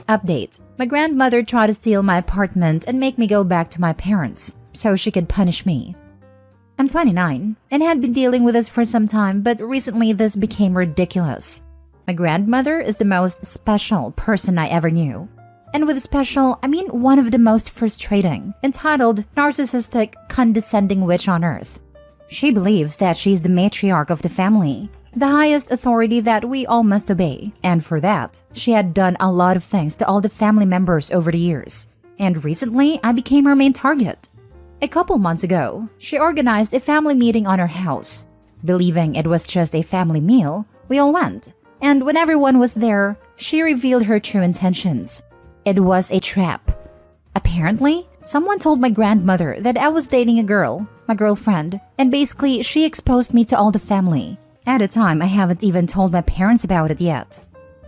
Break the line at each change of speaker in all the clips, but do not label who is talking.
Update. My grandmother tried to steal my apartment and make me go back to my parents so she could punish me. I'm 29 and had been dealing with this for some time, but recently this became ridiculous. My grandmother is the most special person I ever knew. And with special, I mean one of the most frustrating, entitled, narcissistic, condescending witch on earth. She believes that she's the matriarch of the family, the highest authority that we all must obey, and for that, she had done a lot of things to all the family members over the years. And recently, I became her main target. A couple months ago, she organized a family meeting on her house. Believing it was just a family meal, we all went. And when everyone was there, she revealed her true intentions. It was a trap. Apparently, someone told my grandmother that I was dating a girl, my girlfriend, and basically she exposed me to all the family. At a time, I haven't even told my parents about it yet.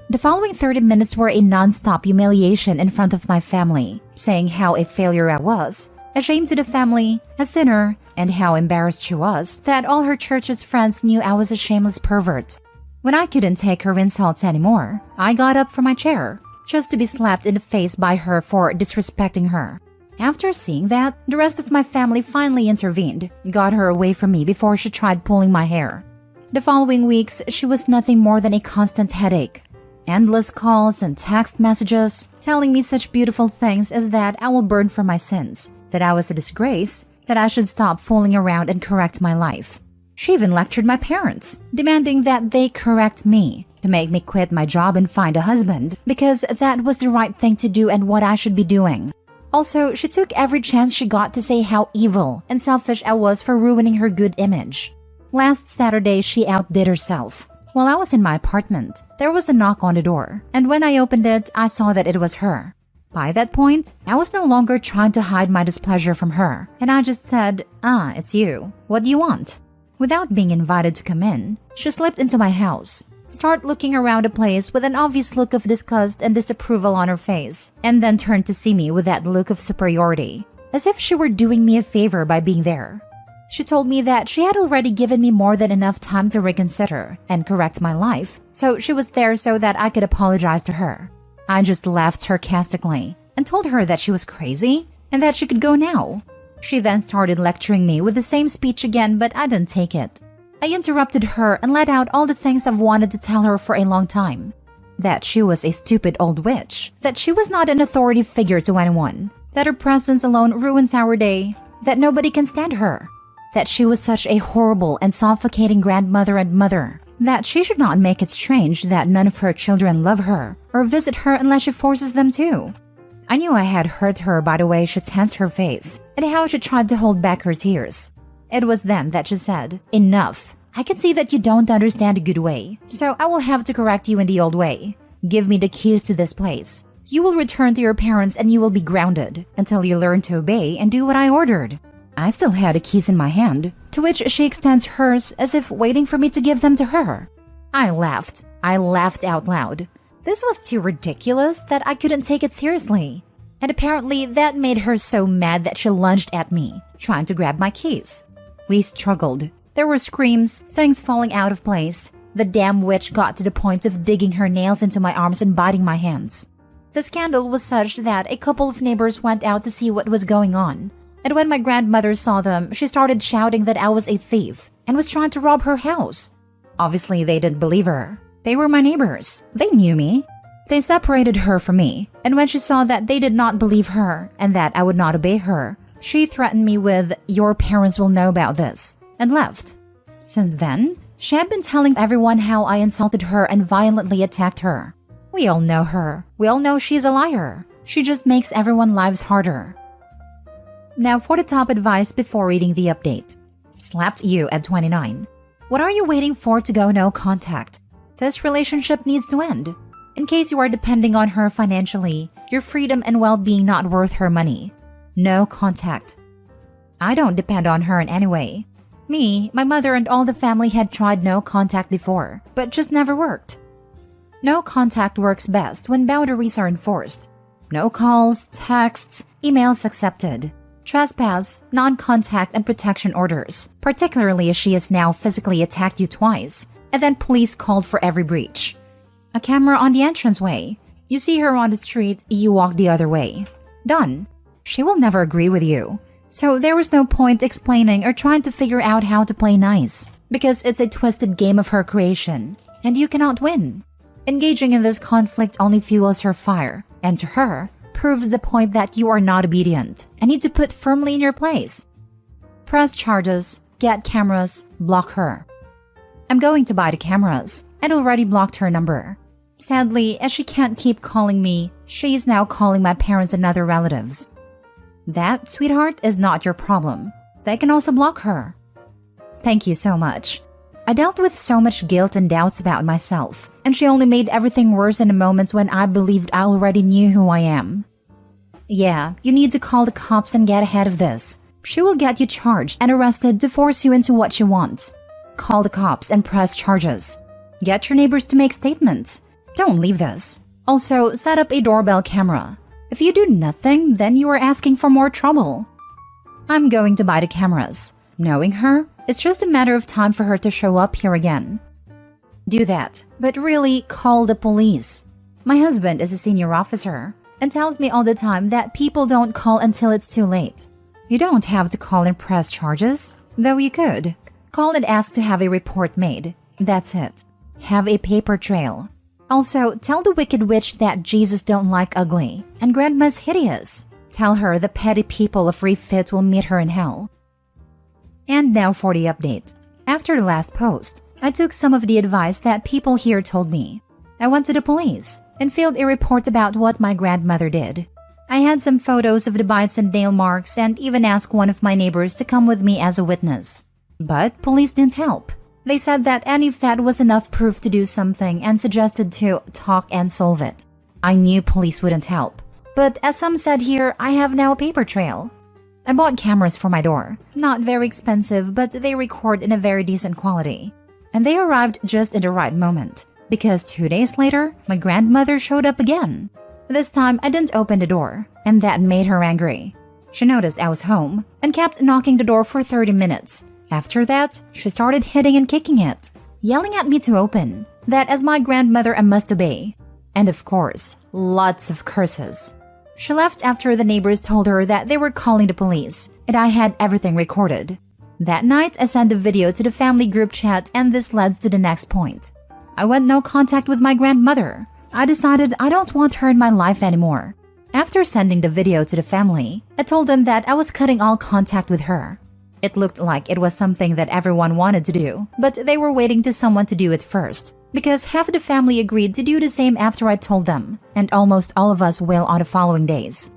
The following 30 minutes were a non-stop humiliation in front of my family, saying how a failure I was, a shame to the family, a sinner, and how embarrassed she was that all her church's friends knew I was a shameless pervert. When I couldn't take her insults anymore, I got up from my chair, just to be slapped in the face by her for disrespecting her. After seeing that, the rest of my family finally intervened, got her away from me before she tried pulling my hair. The following weeks, she was nothing more than a constant headache. Endless calls and text messages telling me such beautiful things as that I will burn for my sins, that I was a disgrace, that I should stop fooling around and correct my life. She even lectured my parents, demanding that they correct me, to make me quit my job and find a husband, because that was the right thing to do and what I should be doing. Also, she took every chance she got to say how evil and selfish I was for ruining her good image. Last Saturday, she outdid herself. While I was in my apartment, there was a knock on the door, and when I opened it, I saw that it was her. By that point, I was no longer trying to hide my displeasure from her, and I just said, it's you. What do you want? Without being invited to come in, she slipped into my house, started looking around the place with an obvious look of disgust and disapproval on her face, and then turned to see me with that look of superiority, as if she were doing me a favor by being there. She told me that she had already given me more than enough time to reconsider and correct my life, so she was there so that I could apologize to her. I just laughed sarcastically and told her that she was crazy and that she could go now. She then started lecturing me with the same speech again, but I didn't take it. I interrupted her and let out all the things I've wanted to tell her for a long time. That she was a stupid old witch, that she was not an authority figure to anyone, that her presence alone ruins our day, that nobody can stand her, that she was such a horrible and suffocating grandmother and mother, that she should not make it strange that none of her children love her or visit her unless she forces them to. I knew I had hurt her by the way she tensed her face and how she tried to hold back her tears. It was then that she said, "Enough. I can see that you don't understand a good way, so I will have to correct you in the old way. Give me the keys to this place. You will return to your parents and you will be grounded until you learn to obey and do what I ordered." I still had the keys in my hand, to which she extends hers as if waiting for me to give them to her. I laughed. I laughed out loud. This was too ridiculous that I couldn't take it seriously. And apparently that made her so mad that she lunged at me, trying to grab my keys. We struggled. There were screams, things falling out of place. The damn witch got to the point of digging her nails into my arms and biting my hands. The scandal was such that a couple of neighbors went out to see what was going on. And when my grandmother saw them, she started shouting that I was a thief and was trying to rob her house. Obviously, they didn't believe her. They were my neighbors. They knew me. They separated her from me, and when she saw that they did not believe her and that I would not obey her, she threatened me with, "Your parents will know about this," and left. Since then, she had been telling everyone how I insulted her and violently attacked her. We all know her. We all know she's a liar. She just makes everyone's lives harder. Now for the top advice before reading the update. Slapped you at 29. What are you waiting for to go no contact? This relationship needs to end. In case you are depending on her financially, your freedom and well-being not worth her money. No contact. I don't depend on her in any way. Me, my mother, and all the family had tried no contact before, but just never worked. No contact works best when boundaries are enforced. No calls, texts, emails accepted. Trespass, non-contact, and protection orders, particularly as she has now physically attacked you twice, and then police called for every breach. A camera on the entranceway. You see her on the street, you walk the other way. Done. She will never agree with you. So there was no point explaining or trying to figure out how to play nice, because it's a twisted game of her creation, and you cannot win. Engaging in this conflict only fuels her fire, and to her, proves the point that you are not obedient and need to put firmly in your place. Press charges, get cameras, block her. I'm going to buy the cameras. I'd already blocked her number. Sadly, as she can't keep calling me, she is now calling my parents and other relatives. That, sweetheart, is not your problem. They can also block her. Thank you so much. I dealt with so much guilt and doubts about myself, and she only made everything worse in the moments when I believed I already knew who I am. Yeah, you need to call the cops and get ahead of this. She will get you charged and arrested to force you into what she wants. Call the cops and press charges. Get your neighbors to make statements. Don't leave this. Also, set up a doorbell camera. If you do nothing, then you are asking for more trouble. I'm going to buy the cameras. Knowing her, it's just a matter of time for her to show up here again. Do that, but really call the police. My husband is a senior officer and tells me all the time that people don't call until it's too late. You don't have to call and press charges, though you could. Call and ask to have a report made. That's it. Have a paper trail. Also, tell the wicked witch that Jesus don't like ugly and Grandma's hideous. Tell her the petty people of refit will meet her in hell. And now for the update. After the last post, I took some of the advice that people here told me. I went to the police and filed a report about what my grandmother did. I had some photos of the bites and nail marks and even asked one of my neighbors to come with me as a witness. But police didn't help. They said that any of that was enough proof to do something and suggested to talk and solve it. I knew police wouldn't help. But as some said here, I have now a paper trail. I bought cameras for my door. Not very expensive, but they record in a very decent quality. And they arrived just in the right moment, because 2 days later, my grandmother showed up again. This time, I didn't open the door, and that made her angry. She noticed I was home and kept knocking the door for 30 minutes. After that, she started hitting and kicking it, yelling at me to open, that as my grandmother I must obey. And of course, lots of curses. She left after the neighbors told her that they were calling the police, and I had everything recorded. That night, I sent a video to the family group chat, and this led to the next point. I went no contact with my grandmother. I decided I don't want her in my life anymore. After sending the video to the family, I told them that I was cutting all contact with her. It looked like it was something that everyone wanted to do, but they were waiting to someone to do it first, because half of the family agreed to do the same after I told them, and almost all of us will on the following days.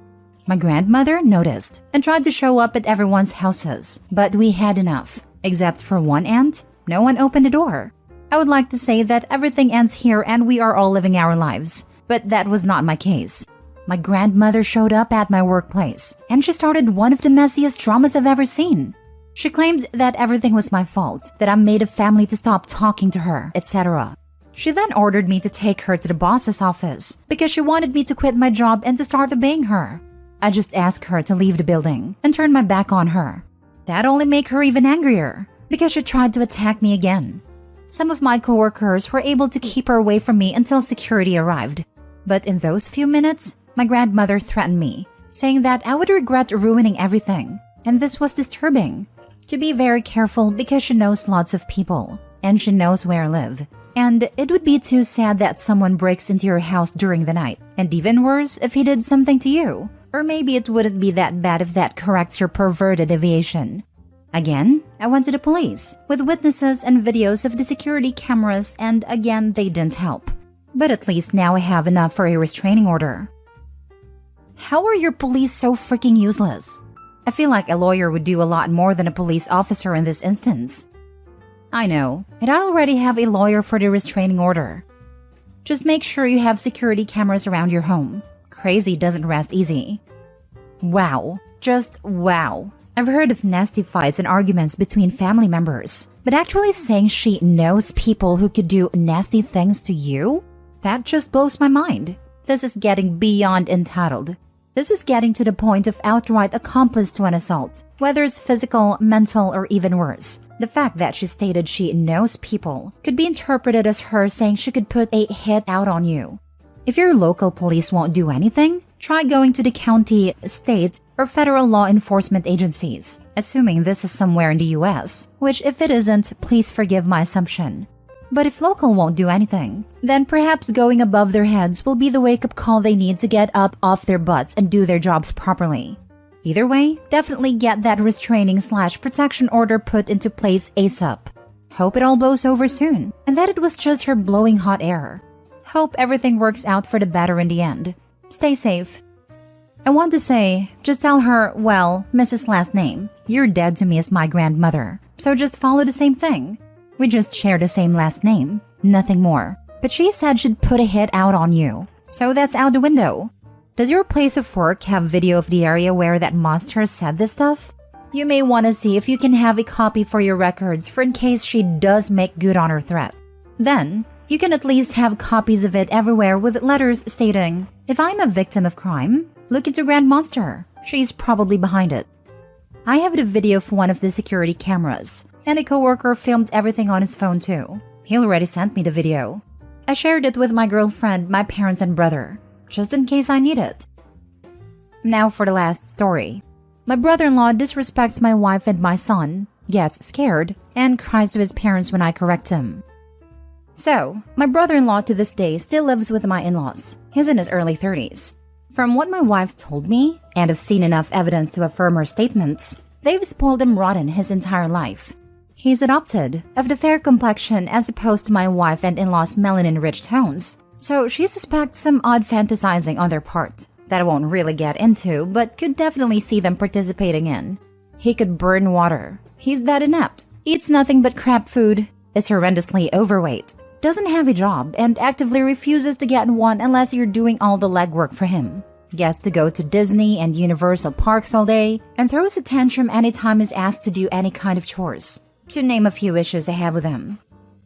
My grandmother noticed and tried to show up at everyone's houses, but we had enough. Except for one aunt, no one opened the door. I would like to say that everything ends here and we are all living our lives, but that was not my case. My grandmother showed up at my workplace, and she started one of the messiest dramas I've ever seen. She claimed that everything was my fault, that I made a family to stop talking to her, etc. She then ordered me to take her to the boss's office because she wanted me to quit my job and to start obeying her. I just asked her to leave the building and turn my back on her. That only made her even angrier because she tried to attack me again. Some of my coworkers were able to keep her away from me until security arrived. But in those few minutes, my grandmother threatened me, saying that I would regret ruining everything, and this was disturbing. To be very careful because she knows lots of people, and she knows where I live. And it would be too sad that someone breaks into your house during the night, and even worse if he did something to you. Or maybe it wouldn't be that bad if that corrects your perverted deviation. Again, I went to the police, with witnesses and videos of the security cameras, and again they didn't help. But at least now I have enough for a restraining order. How are your police so freaking useless? I feel like a lawyer would do a lot more than a police officer in this instance. I know, and I already have a lawyer for the restraining order. Just make sure you have security cameras around your home. Crazy doesn't rest easy. Wow, just wow. I've heard of nasty fights and arguments between family members, but actually saying she knows people who could do nasty things to you? That just blows my mind. This is getting beyond entitled. This is getting to the point of outright accomplice to an assault, whether it's physical, mental, or even worse. The fact that she stated she knows people could be interpreted as her saying she could put a hit out on you. If your local police won't do anything, try going to the county, state, or federal law enforcement agencies, assuming this is somewhere in the US, which if it isn't, please forgive my assumption. But if local won't do anything, then perhaps going above their heads will be the wake-up call they need to get up off their butts and do their jobs properly. Either way, definitely get that restraining/protection order put into place ASAP. Hope it all blows over soon, and that it was just her blowing hot air. Hope everything works out for the better in the end. Stay safe. I want to say, just tell her, well, Mrs. Last Name, you're dead to me as my grandmother, so just follow the same thing. We just share the same last name, nothing more. But she said she'd put a hit out on you, so that's out the window. Does your place of work have video of the area where that monster said this stuff? You may want to see if you can have a copy for your records for in case she does make good on her threat. Then, you can at least have copies of it everywhere with letters stating, if I'm a victim of crime, look into Grand Monster. She's probably behind it. I have the video of one of the security cameras, and a coworker filmed everything on his phone too. He already sent me the video. I shared it with my girlfriend, my parents, and brother, just in case I need it. Now for the last story. My brother-in-law disrespects my wife and my son, gets scared, and cries to his parents when I correct him. So, my brother-in-law to this day still lives with my in-laws. He's in his early 30s. From what my wife's told me, and I've seen enough evidence to affirm her statements, they've spoiled him rotten his entire life. He's adopted, of the fair complexion as opposed to my wife and in-laws' melanin-rich tones, so she suspects some odd fantasizing on their part that I won't really get into, but could definitely see them participating in. He could burn water. He's that inept. Eats nothing but crap food, is horrendously overweight, doesn't have a job, and actively refuses to get one unless you're doing all the legwork for him. Gets to go to Disney and Universal parks all day, and throws a tantrum anytime he's asked to do any kind of chores, to name a few issues I have with him.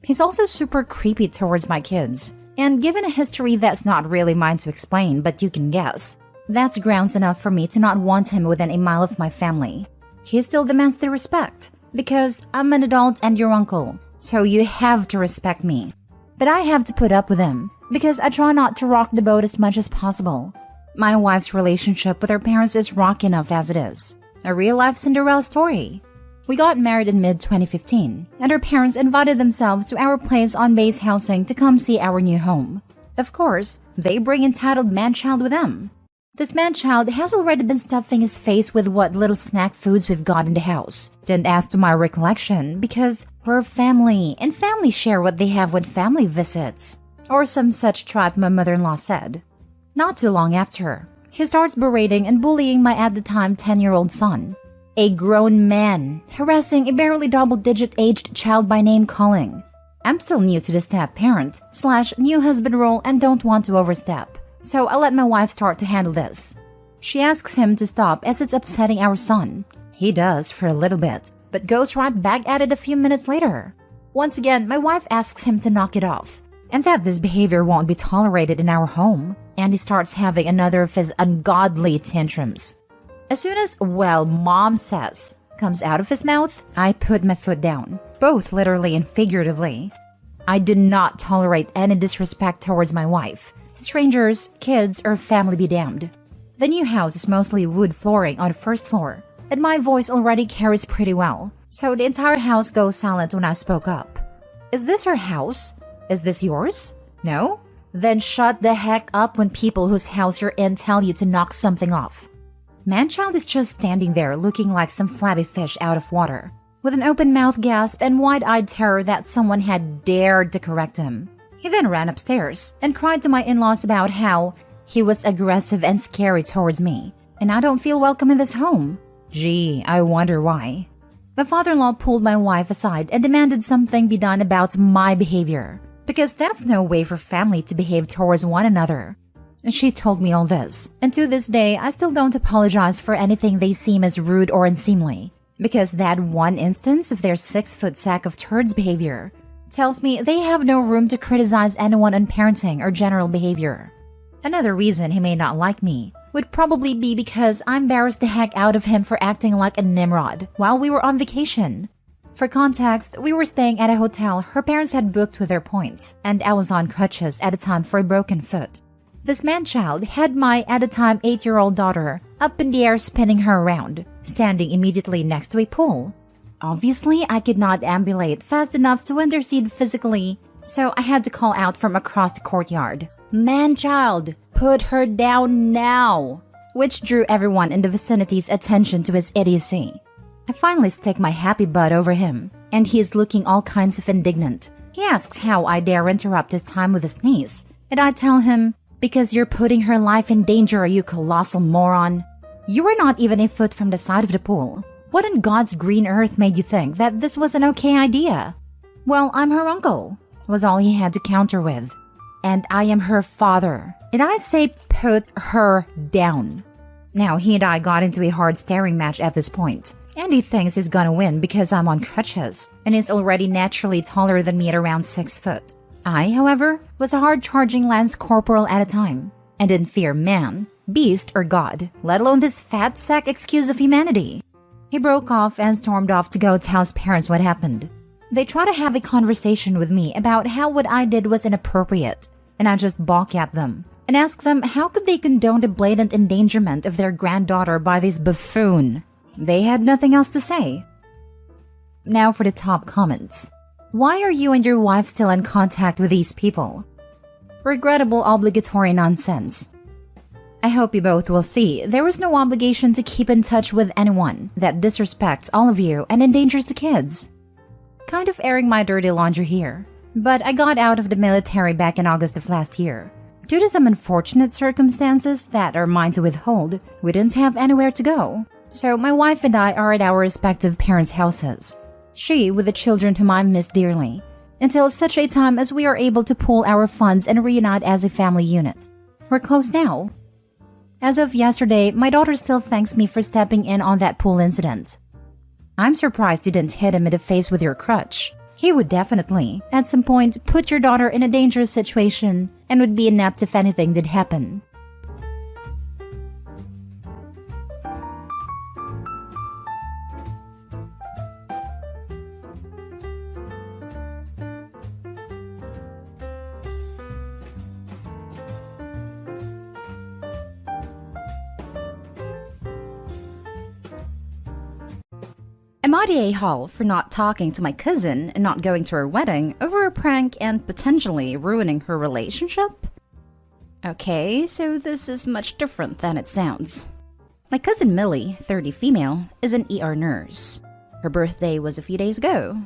He's also super creepy towards my kids, and given a history that's not really mine to explain, but you can guess, that's grounds enough for me to not want him within a mile of my family. He still demands the respect, because I'm an adult and your uncle, so you have to respect me. But I have to put up with him, because I try not to rock the boat as much as possible. My wife's relationship with her parents is rocky enough as it is. A real-life Cinderella story. We got married in mid-2015, and our parents invited themselves to our place on base housing to come see our new home. Of course, they bring entitled man-child with them. This man-child has already been stuffing his face with what little snack foods we've got in the house. Didn't ask to my recollection because we're family, and family share what they have when family visits. Or some such tripe my mother-in-law said. Not too long after, he starts berating and bullying my at the time 10-year-old son. A grown man, harassing a barely double-digit aged child by name-calling. I'm still new to the step-parent / new husband role and don't want to overstep, so I'll let my wife start to handle this. She asks him to stop as it's upsetting our son. He does for a little bit, but goes right back at it a few minutes later. Once again, my wife asks him to knock it off, and that this behavior won't be tolerated in our home, and he starts having another of his ungodly tantrums. As soon as, well, mom says, comes out of his mouth, I put my foot down, both literally and figuratively. I do not tolerate any disrespect towards my wife. Strangers, kids, or family be damned. The new house is mostly wood flooring on the first floor, and my voice already carries pretty well, so the entire house goes silent when I spoke up. Is this her house? Is this yours? No? Then shut the heck up when people whose house you're in tell you to knock something off. Manchild is just standing there looking like some flabby fish out of water, with an open mouth gasp and wide-eyed terror that someone had dared to correct him. He then ran upstairs and cried to my in-laws about how he was aggressive and scary towards me, and I don't feel welcome in this home. Gee, I wonder why. My father-in-law pulled my wife aside and demanded something be done about my behavior, because that's no way for family to behave towards one another. She told me all this, and to this day, I still don't apologize for anything they seem as rude or unseemly, because that one instance of their 6-foot sack of turds behavior tells me they have no room to criticize anyone on parenting or general behavior. Another reason he may not like me would probably be because I embarrassed the heck out of him for acting like a Nimrod while we were on vacation. For context, we were staying at a hotel her parents had booked with their points, and I was on crutches at a time for a broken foot. This man-child had my, at the time, 8-year-old daughter up in the air spinning her around, standing immediately next to a pool. Obviously, I could not ambulate fast enough to intercede physically, so I had to call out from across the courtyard, "Man-child, put her down now!" which drew everyone in the vicinity's attention to his idiocy. I finally stick my happy butt over him, and he is looking all kinds of indignant. He asks how I dare interrupt his time with his niece, and I tell him, "Because you're putting her life in danger, you colossal moron. You were not even a foot from the side of the pool. What in God's green earth made you think that this was an okay idea?" "Well, I'm her uncle," was all he had to counter with. "And I am her father, and I say put her down." Now, he and I got into a hard staring match at this point, and he thinks he's gonna win because I'm on crutches, and is already naturally taller than me at around 6 foot. I, however, was a hard-charging lance corporal at a time, and didn't fear man, beast, or God, let alone this fat sack excuse of humanity. He broke off and stormed off to go tell his parents what happened. They try to have a conversation with me about how what I did was inappropriate, and I just balk at them and ask them how could they condone the blatant endangerment of their granddaughter by this buffoon. They had nothing else to say. Now for the top comments. Why are you and your wife still in contact with these people? Regrettable obligatory nonsense. I hope you both will see there is no obligation to keep in touch with anyone that disrespects all of you and endangers the kids. Kind of airing my dirty laundry here, but I got out of the military back in August of last year. Due to some unfortunate circumstances that are mine to withhold, we didn't have anywhere to go. So my wife and I are at our respective parents' houses. She with the children whom I miss dearly, until such a time as we are able to pool our funds and reunite as a family unit. We're close now. As of yesterday, my daughter still thanks me for stepping in on that pool incident. I'm surprised you didn't hit him in the face with your crutch. He would definitely, at some point, put your daughter in a dangerous situation and would be inept if anything did happen. I'm AITA Hall for not talking to my cousin and not going to her wedding over a prank and potentially ruining her relationship? Okay, so this is much different than it sounds. My cousin Millie, 30 female, is an ER nurse. Her birthday was a few days ago,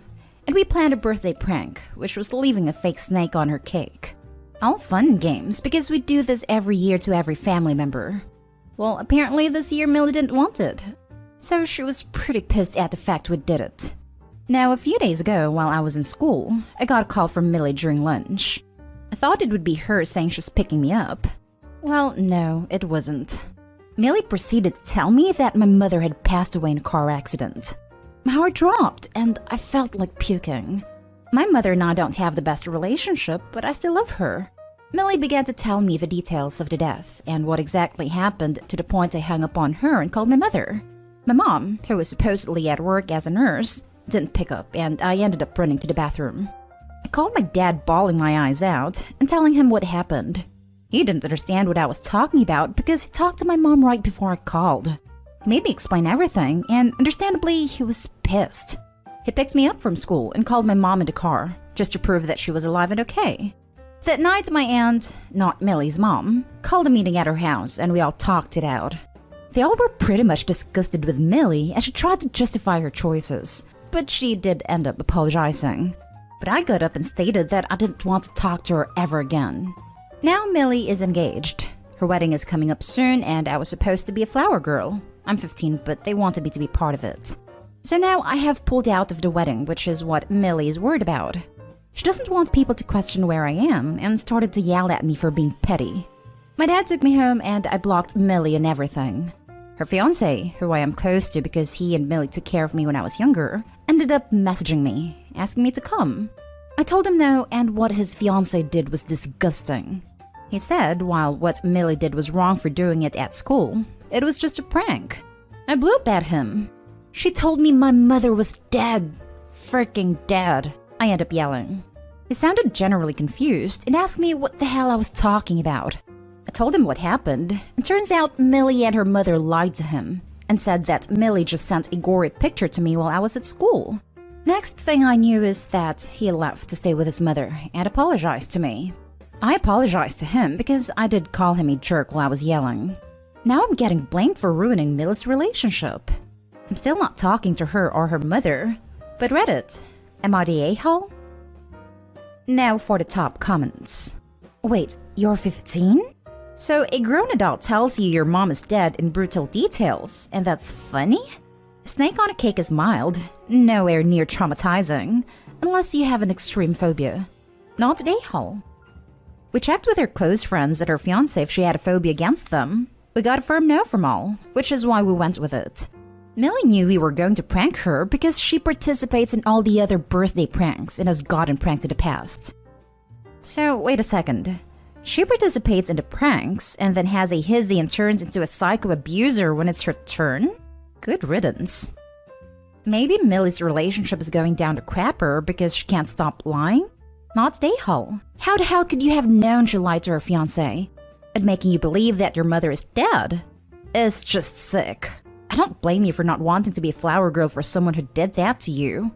and we planned a birthday prank, which was leaving a fake snake on her cake. All fun and games because we do this every year to every family member. Well, apparently this year Millie didn't want it. So she was pretty pissed at the fact we did it. Now, a few days ago, while I was in school, I got a call from Millie during lunch. I thought it would be her saying she's picking me up. Well, no, it wasn't. Millie proceeded to tell me that my mother had passed away in a car accident. My heart dropped, and I felt like puking. My mother and I don't have the best relationship, but I still love her. Millie began to tell me the details of the death and what exactly happened to the point I hung up on her and called my mother. My mom, who was supposedly at work as a nurse, didn't pick up, and I ended up running to the bathroom. I called my dad bawling my eyes out and telling him what happened. He didn't understand what I was talking about because he talked to my mom right before I called. He made me explain everything, and understandably, he was pissed. He picked me up from school and called my mom in the car, just to prove that she was alive and okay. That night, my aunt, not Millie's mom, called a meeting at her house, and we all talked it out. They all were pretty much disgusted with Millie as she tried to justify her choices, but she did end up apologizing. But I got up and stated that I didn't want to talk to her ever again. Now Millie is engaged. Her wedding is coming up soon, and I was supposed to be a flower girl. I'm 15, but they wanted me to be part of it. So now I have pulled out of the wedding, which is what Millie is worried about. She doesn't want people to question where I am, and started to yell at me for being petty. My dad took me home, and I blocked Millie and everything. Her fiancé, who I am close to because he and Millie took care of me when I was younger, ended up messaging me, asking me to come. I told him no, and what his fiancé did was disgusting. He said while what Millie did was wrong for doing it at school, it was just a prank. I blew up at him. She told me my mother was dead. Freaking dead, I ended up yelling. He sounded generally confused and asked me what the hell I was talking about. I told him what happened, and turns out Millie and her mother lied to him and said that Millie just sent a gory picture to me while I was at school. Next thing I knew is that he left to stay with his mother and apologized to me. I apologized to him because I did call him a jerk while I was yelling. Now I'm getting blamed for ruining Millie's relationship. I'm still not talking to her or her mother, but Reddit, am I the a-hole? Now for the top comments. Wait, you're 15? So a grown adult tells you your mom is dead in brutal details, and that's funny? Snake on a cake is mild, nowhere near traumatizing, unless you have an extreme phobia. Not an a-hole. We checked with her close friends at her fiancé if she had a phobia against them. We got a firm no from all, which is why we went with it. Millie knew we were going to prank her because she participates in all the other birthday pranks and has gotten pranked in the past. So, wait a second. She participates in the pranks and then has a hizzy and turns into a psycho abuser when it's her turn? Good riddance. Maybe Millie's relationship is going down the crapper because she can't stop lying? Not the a-hole. How the hell could you have known she lied to her fiancé? And making you believe that your mother is dead? It's just sick. I don't blame you for not wanting to be a flower girl for someone who did that to you.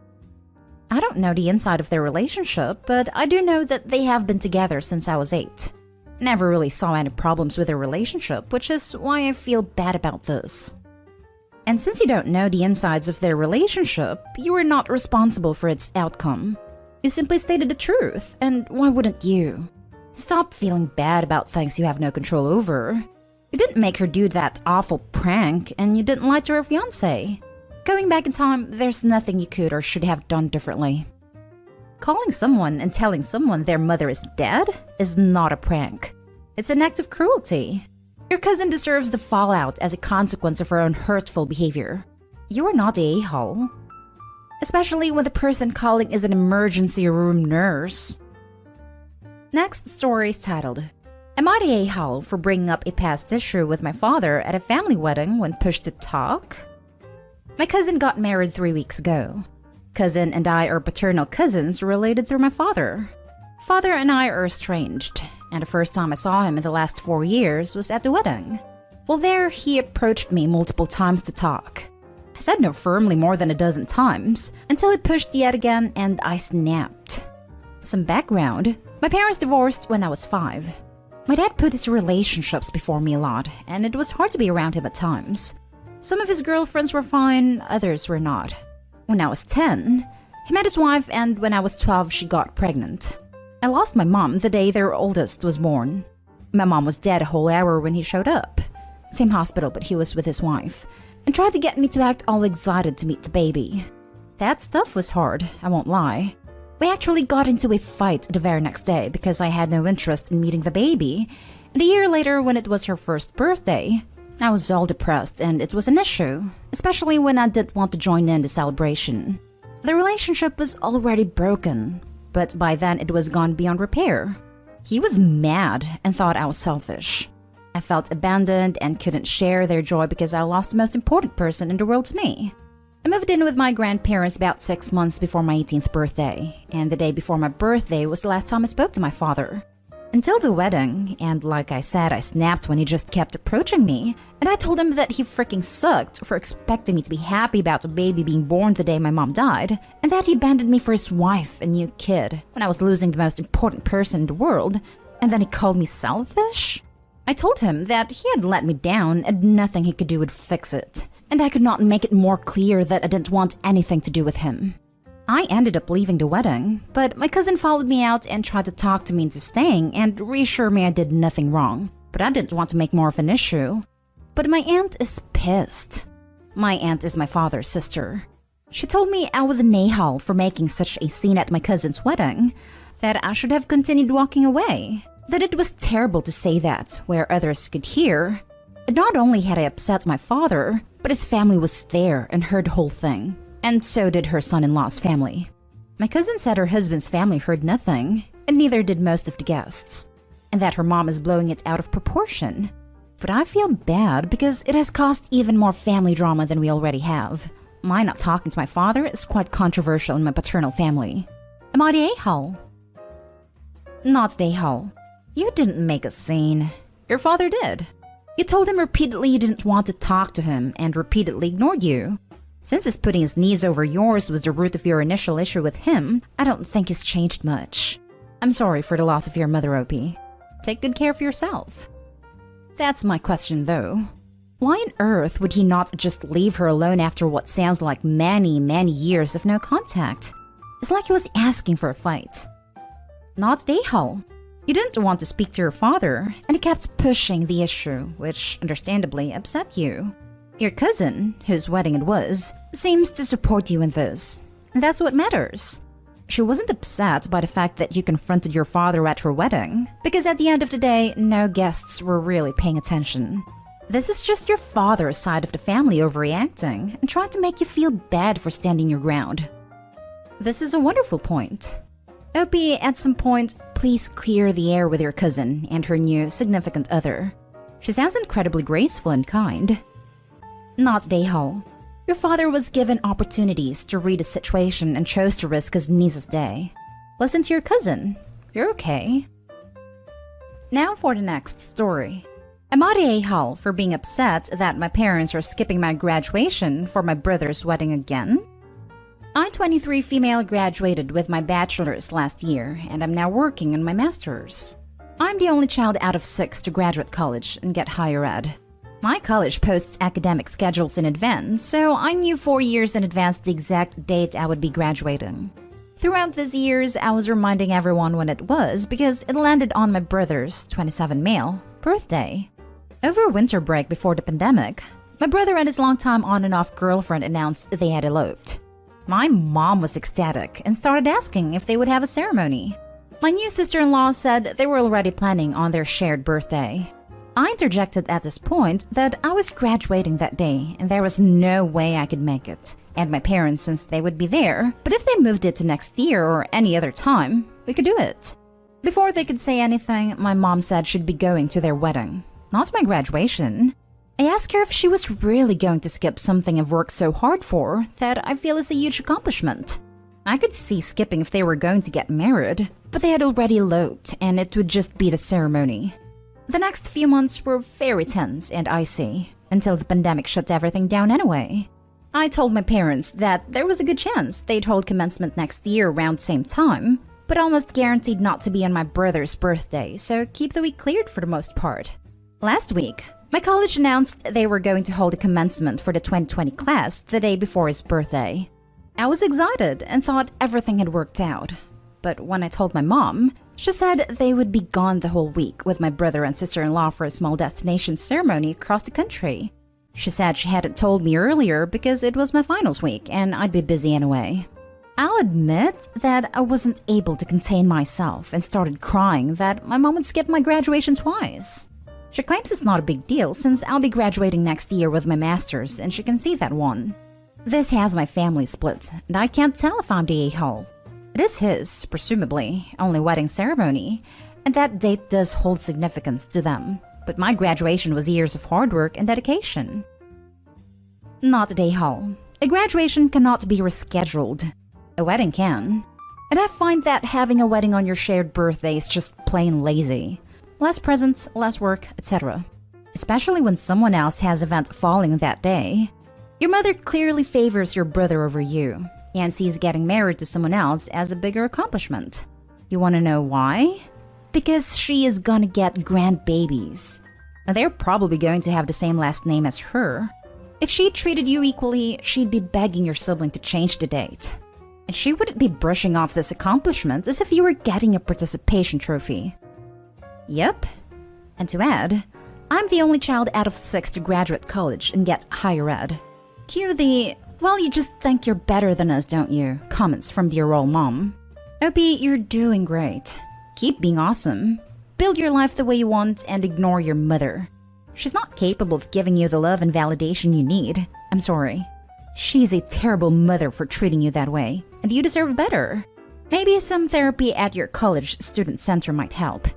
I don't know the inside of their relationship, but I do know that they have been together since I was 8. Never really saw any problems with their relationship, which is why I feel bad about this. And since you don't know the insides of their relationship, you are not responsible for its outcome. You simply stated the truth, and why wouldn't you? Stop feeling bad about things you have no control over. You didn't make her do that awful prank, and you didn't lie to her fiancé. Going back in time, there's nothing you could or should have done differently. Calling someone and telling someone their mother is dead is not a prank. It's an act of cruelty. Your cousin deserves the fallout as a consequence of her own hurtful behavior. You are not the a-hole. Especially when the person calling is an emergency room nurse. Next story is titled, Am I the a-hole for bringing up a past issue with my father at a family wedding when pushed to talk? My cousin got married 3 weeks ago. Cousin and I are paternal cousins related through my father. Father and I are estranged, and the first time I saw him in the last 4 years was at the wedding. While there, he approached me multiple times to talk. I said no firmly more than a dozen times, until he pushed yet again and I snapped. Some background, my parents divorced when I was 5. My dad put his relationships before me a lot, and it was hard to be around him at times. Some of his girlfriends were fine, others were not. When I was 10, he met his wife, and when I was 12, she got pregnant. I lost my mom the day their oldest was born. My mom was dead a whole hour when he showed up. Same hospital, but he was with his wife, and tried to get me to act all excited to meet the baby. That stuff was hard, I won't lie. We actually got into a fight the very next day because I had no interest in meeting the baby, and a year later when it was her first birthday, I was all depressed and it was an issue, especially when I didn't want to join in the celebration. The relationship was already broken, but by then it was gone beyond repair. He was mad and thought I was selfish. I felt abandoned and couldn't share their joy because I lost the most important person in the world to me. I moved in with my grandparents about 6 months before my 18th birthday, and the day before my birthday was the last time I spoke to my father. Until the wedding, and like I said, I snapped when he just kept approaching me, and I told him that he freaking sucked for expecting me to be happy about a baby being born the day my mom died, and that he abandoned me for his wife and new kid when I was losing the most important person in the world, and then he called me selfish? I told him that he had let me down and nothing he could do would fix it, and I could not make it more clear that I didn't want anything to do with him. I ended up leaving the wedding, but my cousin followed me out and tried to talk to me into staying and reassure me I did nothing wrong, but I didn't want to make more of an issue. But my aunt is pissed. My aunt is my father's sister. She told me I was an a-hole for making such a scene at my cousin's wedding, that I should have continued walking away, that it was terrible to say that where others could hear. Not only had I upset my father, but his family was there and heard the whole thing. And so did her son-in-law's family. My cousin said her husband's family heard nothing, and neither did most of the guests, and that her mom is blowing it out of proportion. But I feel bad because it has caused even more family drama than we already have. My not talking to my father is quite controversial in my paternal family. Am I the a-hole? Not the a-hole. You didn't make a scene. Your father did. You told him repeatedly you didn't want to talk to him and repeatedly ignored you. Since his putting his knees over yours was the root of your initial issue with him, I don't think he's changed much. I'm sorry for the loss of your mother, Opie. Take good care of yourself. That's my question, though. Why on earth would he not just leave her alone after what sounds like many, many years of no contact? It's like he was asking for a fight. Not Dahal. You didn't want to speak to your father, and he kept pushing the issue, which understandably upset you. Your cousin, whose wedding it was, seems to support you in this, and that's what matters. She wasn't upset by the fact that you confronted your father at her wedding, because at the end of the day, no guests were really paying attention. This is just your father's side of the family overreacting and trying to make you feel bad for standing your ground. This is a wonderful point. Opie, at some point, please clear the air with your cousin and her new significant other. She sounds incredibly graceful and kind. Not Dahal. Your father was given opportunities to read the situation and chose to risk his niece's day. Listen to your cousin. You're okay. Now for the next story. I'm mad at Dahal for being upset that my parents are skipping my graduation for my brother's wedding again. I'm 23 female, graduated with my bachelor's last year, and I'm now working on my master's. I'm the only child out of 6 to graduate college and get higher ed. My college posts academic schedules in advance, so I knew 4 years in advance the exact date I would be graduating. Throughout these years, I was reminding everyone when it was because it landed on my brother's, 27 male, birthday. Over winter break before the pandemic, my brother and his longtime on and off girlfriend announced they had eloped. My mom was ecstatic and started asking if they would have a ceremony. My new sister-in-law said they were already planning on their shared birthday. I interjected at this point that I was graduating that day and there was no way I could make it, and my parents, since they would be there, but if they moved it to next year or any other time, we could do it. Before they could say anything, my mom said she'd be going to their wedding, not my graduation. I asked her if she was really going to skip something I've worked so hard for that I feel is a huge accomplishment. I could see skipping if they were going to get married, but they had already eloped and it would just be the ceremony. The next few months were very tense and icy, until the pandemic shut everything down anyway. I told my parents that there was a good chance they'd hold commencement next year around the same time, but almost guaranteed not to be on my brother's birthday, so keep the week cleared for the most part. Last week, my college announced they were going to hold a commencement for the 2020 class the day before his birthday. I was excited and thought everything had worked out. But when I told my mom, she said they would be gone the whole week with my brother and sister-in-law for a small destination ceremony across the country. She said she hadn't told me earlier because it was my finals week and I'd be busy anyway. I'll admit that I wasn't able to contain myself and started crying that my mom would skip my graduation twice. She claims it's not a big deal since I'll be graduating next year with my master's and she can see that one. This has my family split, and I can't tell if I'm the a-hole. It is his, presumably, only wedding ceremony, and that date does hold significance to them. But my graduation was years of hard work and dedication. Not a a-hole. A graduation cannot be rescheduled. A wedding can. And I find that having a wedding on your shared birthday is just plain lazy. Less presents, less work, etc. Especially when someone else has an event falling on that day. Your mother clearly favors your brother over you, and sees getting married to someone else as a bigger accomplishment. You want to know why? Because she is gonna get grandbabies. And they're probably going to have the same last name as her. If she treated you equally, she'd be begging your sibling to change the date. And she wouldn't be brushing off this accomplishment as if you were getting a participation trophy. Yep. And to add, I'm the only child out of 6 to graduate college and get higher ed. Cue the, well, you just think you're better than us, don't you? Comments from dear old mom. Opie, you're doing great. Keep being awesome. Build your life the way you want and ignore your mother. She's not capable of giving you the love and validation you need. I'm sorry. She's a terrible mother for treating you that way, and you deserve better. Maybe some therapy at your college student center might help.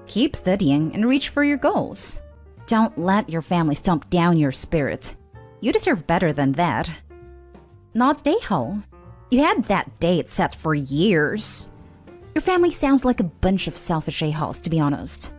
Keep studying and reach for your goals. Don't let your family stomp down your spirit. You deserve better than that. Not Dahal. You had that date set for years. Your family sounds like a bunch of selfish a-holes, to be honest.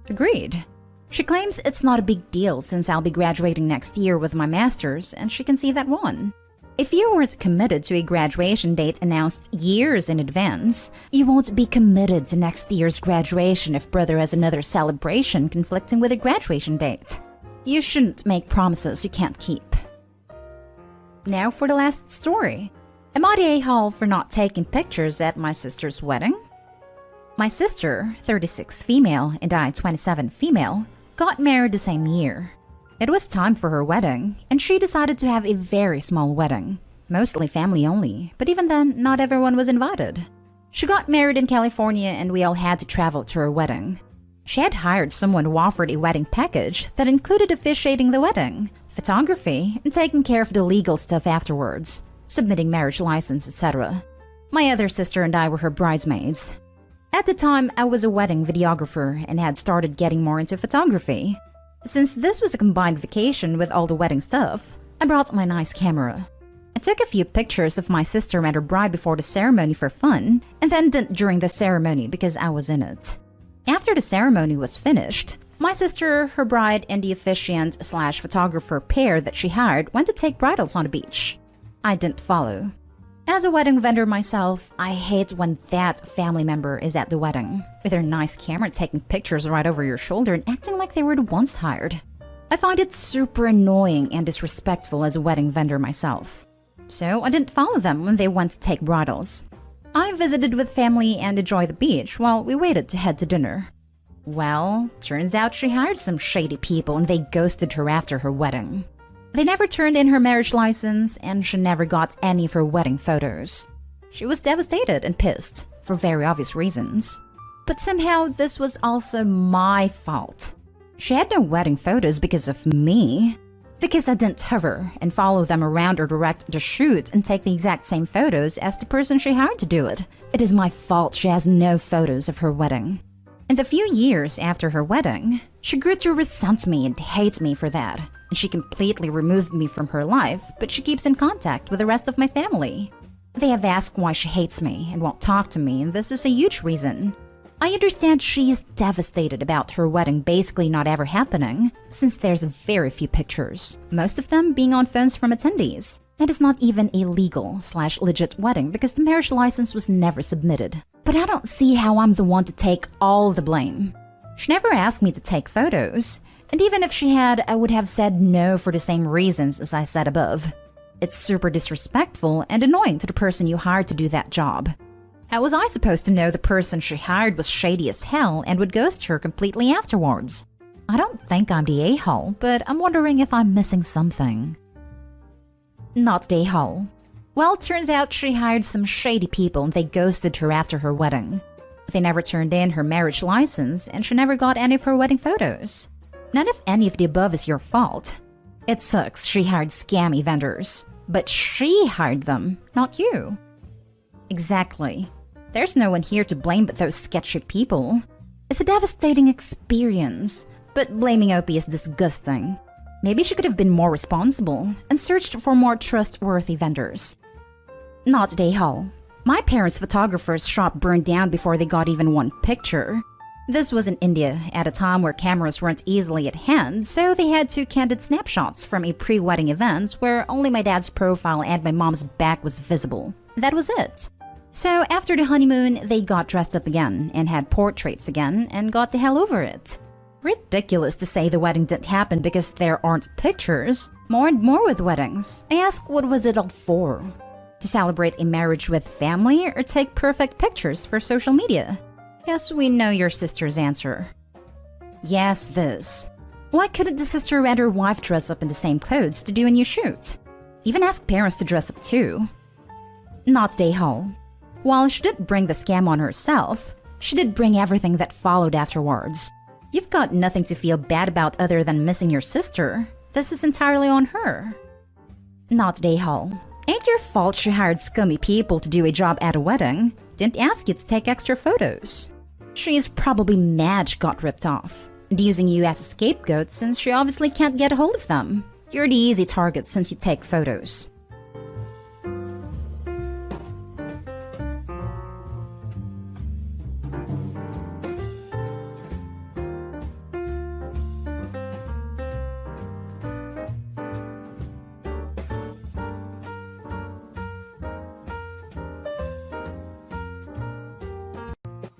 Agreed. She claims it's not a big deal since I'll be graduating next year with my master's and she can see that one. If you weren't committed to a graduation date announced years in advance, you won't be committed to next year's graduation if brother has another celebration conflicting with a graduation date. You shouldn't make promises you can't keep. Now for the last story. Am I the a-hole for not taking pictures at my sister's wedding? My sister, 36 female, and I, 27 female, got married the same year. It was time for her wedding, and she decided to have a very small wedding, mostly family only, but even then, not everyone was invited. She got married in California and we all had to travel to her wedding. She had hired someone who offered a wedding package that included officiating the wedding, photography, and taking care of the legal stuff afterwards, submitting marriage license, etc. My other sister and I were her bridesmaids. At the time, I was a wedding videographer and had started getting more into photography. Since this was a combined vacation with all the wedding stuff, I brought my nice camera. I took a few pictures of my sister and her bride before the ceremony for fun, and then didn't during the ceremony because I was in it. After the ceremony was finished, my sister, her bride, and the officiant/photographer pair that she hired went to take bridals on the beach. I didn't follow. As a wedding vendor myself, I hate when that family member is at the wedding, with their nice camera taking pictures right over your shoulder and acting like they were the ones hired. I find it super annoying and disrespectful as a wedding vendor myself. So I didn't follow them when they went to take bridals. I visited with family and enjoyed the beach while we waited to head to dinner. Well, turns out she hired some shady people and they ghosted her after her wedding. They never turned in her marriage license, and she never got any of her wedding photos. She was devastated and pissed, for very obvious reasons. But somehow this was also my fault. She had no wedding photos because of me. Because I didn't hover and follow them around or direct the shoot and take the exact same photos as the person she hired to do it. It is my fault she has no photos of her wedding. In the few years after her wedding, she grew to resent me and hate me for that. And she completely removed me from her life, but she keeps in contact with the rest of my family. They have asked why she hates me and won't talk to me, and this is a huge reason. I understand she is devastated about her wedding basically not ever happening, since there's very few pictures, most of them being on phones from attendees. And it's not even a legal/legit wedding because the marriage license was never submitted. But I don't see how I'm the one to take all the blame. She never asked me to take photos. And even if she had, I would have said no for the same reasons as I said above. It's super disrespectful and annoying to the person you hired to do that job. How was I supposed to know the person she hired was shady as hell and would ghost her completely afterwards? I don't think I'm the a-hole, but I'm wondering if I'm missing something. Not the a-hole. Well, turns out she hired some shady people and they ghosted her after her wedding. They never turned in her marriage license and she never got any of her wedding photos. None of any of the above is your fault. It sucks she hired scammy vendors, but she hired them, not you. Exactly. There's no one here to blame but those sketchy people. It's a devastating experience, but blaming Opie is disgusting. Maybe she could have been more responsible and searched for more trustworthy vendors. Not the a-hole. My parents' photographer's shop burned down before they got even one picture. This was in India at a time where cameras weren't easily at hand, so they had two candid snapshots from a pre-wedding event where only my dad's profile and my mom's back was visible. That was it. So after the honeymoon, they got dressed up again and had portraits again and got the hell over it. Ridiculous to say the wedding didn't happen because there aren't pictures. More and more with weddings. I ask, what was it all for? To celebrate a marriage with family or take perfect pictures for social media? Yes, we know your sister's answer. Yes, this. Why couldn't the sister and her wife dress up in the same clothes to do a new shoot? Even ask parents to dress up too. Not the a-hole. While she didn't bring the scam on herself, she did bring everything that followed afterwards. You've got nothing to feel bad about other than missing your sister. This is entirely on her. Not the a-hole. Ain't your fault she hired scummy people to do a job at a wedding. Didn't ask you to take extra photos. She is probably mad she got ripped off, and using you as a scapegoat since she obviously can't get a hold of them. You're the easy target since you take photos.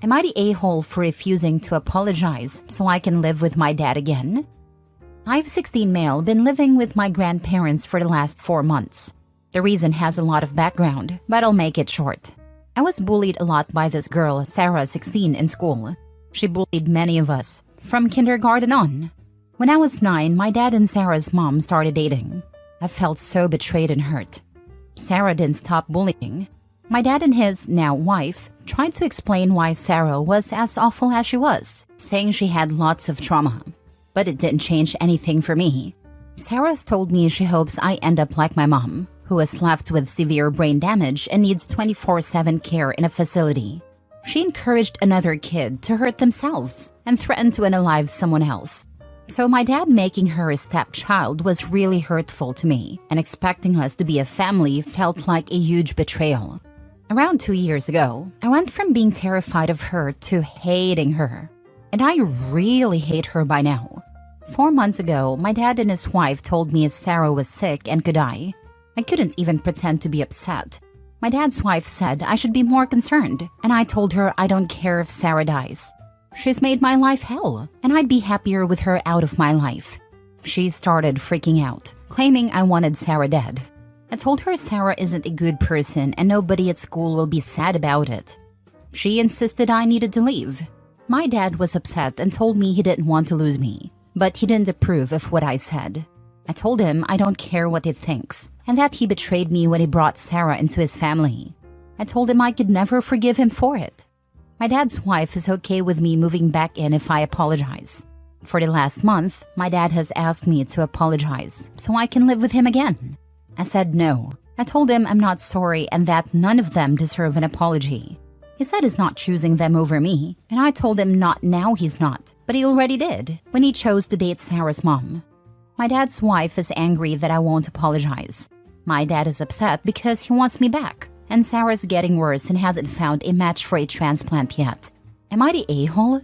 Am I the a-hole for refusing to apologize so I can live with my dad again? I've 16 male been living with my grandparents for the last 4 months. The reason has a lot of background, but I'll make it short. I was bullied a lot by this girl, Sarah, 16, in school. She bullied many of us, from kindergarten on. When I was 9, my dad and Sarah's mom started dating. I felt so betrayed and hurt. Sarah didn't stop bullying. My dad and his, now wife, tried to explain why Sarah was as awful as she was, saying she had lots of trauma. But it didn't change anything for me. Sarah's told me she hopes I end up like my mom, who is left with severe brain damage and needs 24/7 care in a facility. She encouraged another kid to hurt themselves and threatened to unalive someone else. So my dad making her a stepchild was really hurtful to me, and expecting us to be a family felt like a huge betrayal. Around 2 years ago, I went from being terrified of her to hating her. And I really hate her by now. 4 months ago, my dad and his wife told me Sarah was sick and could die. I couldn't even pretend to be upset. My dad's wife said I should be more concerned, and I told her I don't care if Sarah dies. She's made my life hell, and I'd be happier with her out of my life. She started freaking out, claiming I wanted Sarah dead. I told her Sarah isn't a good person and nobody at school will be sad about it. She insisted I needed to leave. My dad was upset and told me he didn't want to lose me, but he didn't approve of what I said. I told him I don't care what he thinks, and that he betrayed me when he brought Sarah into his family. I told him I could never forgive him for it. My dad's wife is okay with me moving back in if I apologize. For the last month, my dad has asked me to apologize so I can live with him again. I said no. I told him I'm not sorry and that none of them deserve an apology. He said he's not choosing them over me, and I told him not now he's not, but he already did when he chose to date Sarah's mom. My dad's wife is angry that I won't apologize. My dad is upset because he wants me back, and Sarah's getting worse and hasn't found a match for a transplant yet. Am I the a-hole?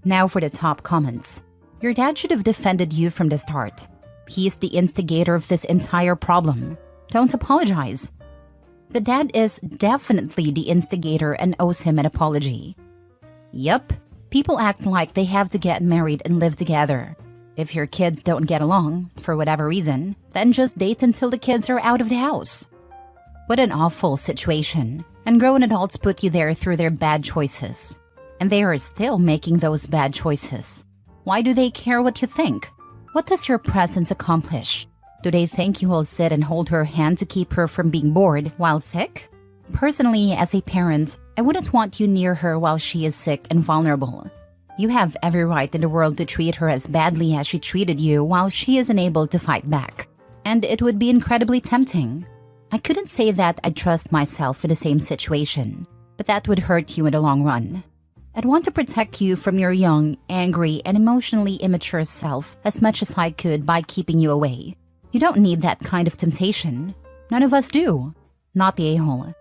Now for the top comments. Your dad should have defended you from the start. He's the instigator of this entire problem. Don't apologize. The dad is definitely the instigator and owes him an apology. Yup, people act like they have to get married and live together. If your kids don't get along, for whatever reason, then just date until the kids are out of the house. What an awful situation, and grown adults put you there through their bad choices. And they are still making those bad choices. Why do they care what you think? What does your presence accomplish? Do they think you will sit and hold her hand to keep her from being bored while sick? Personally, as a parent, I wouldn't want you near her while she is sick and vulnerable. You have every right in the world to treat her as badly as she treated you while she is unable to fight back. And it would be incredibly tempting. I couldn't say that I trust myself in the same situation, but that would hurt you in the long run. I'd want to protect you from your young, angry, and emotionally immature self as much as I could by keeping you away. You don't need that kind of temptation. None of us do. Not the a-hole.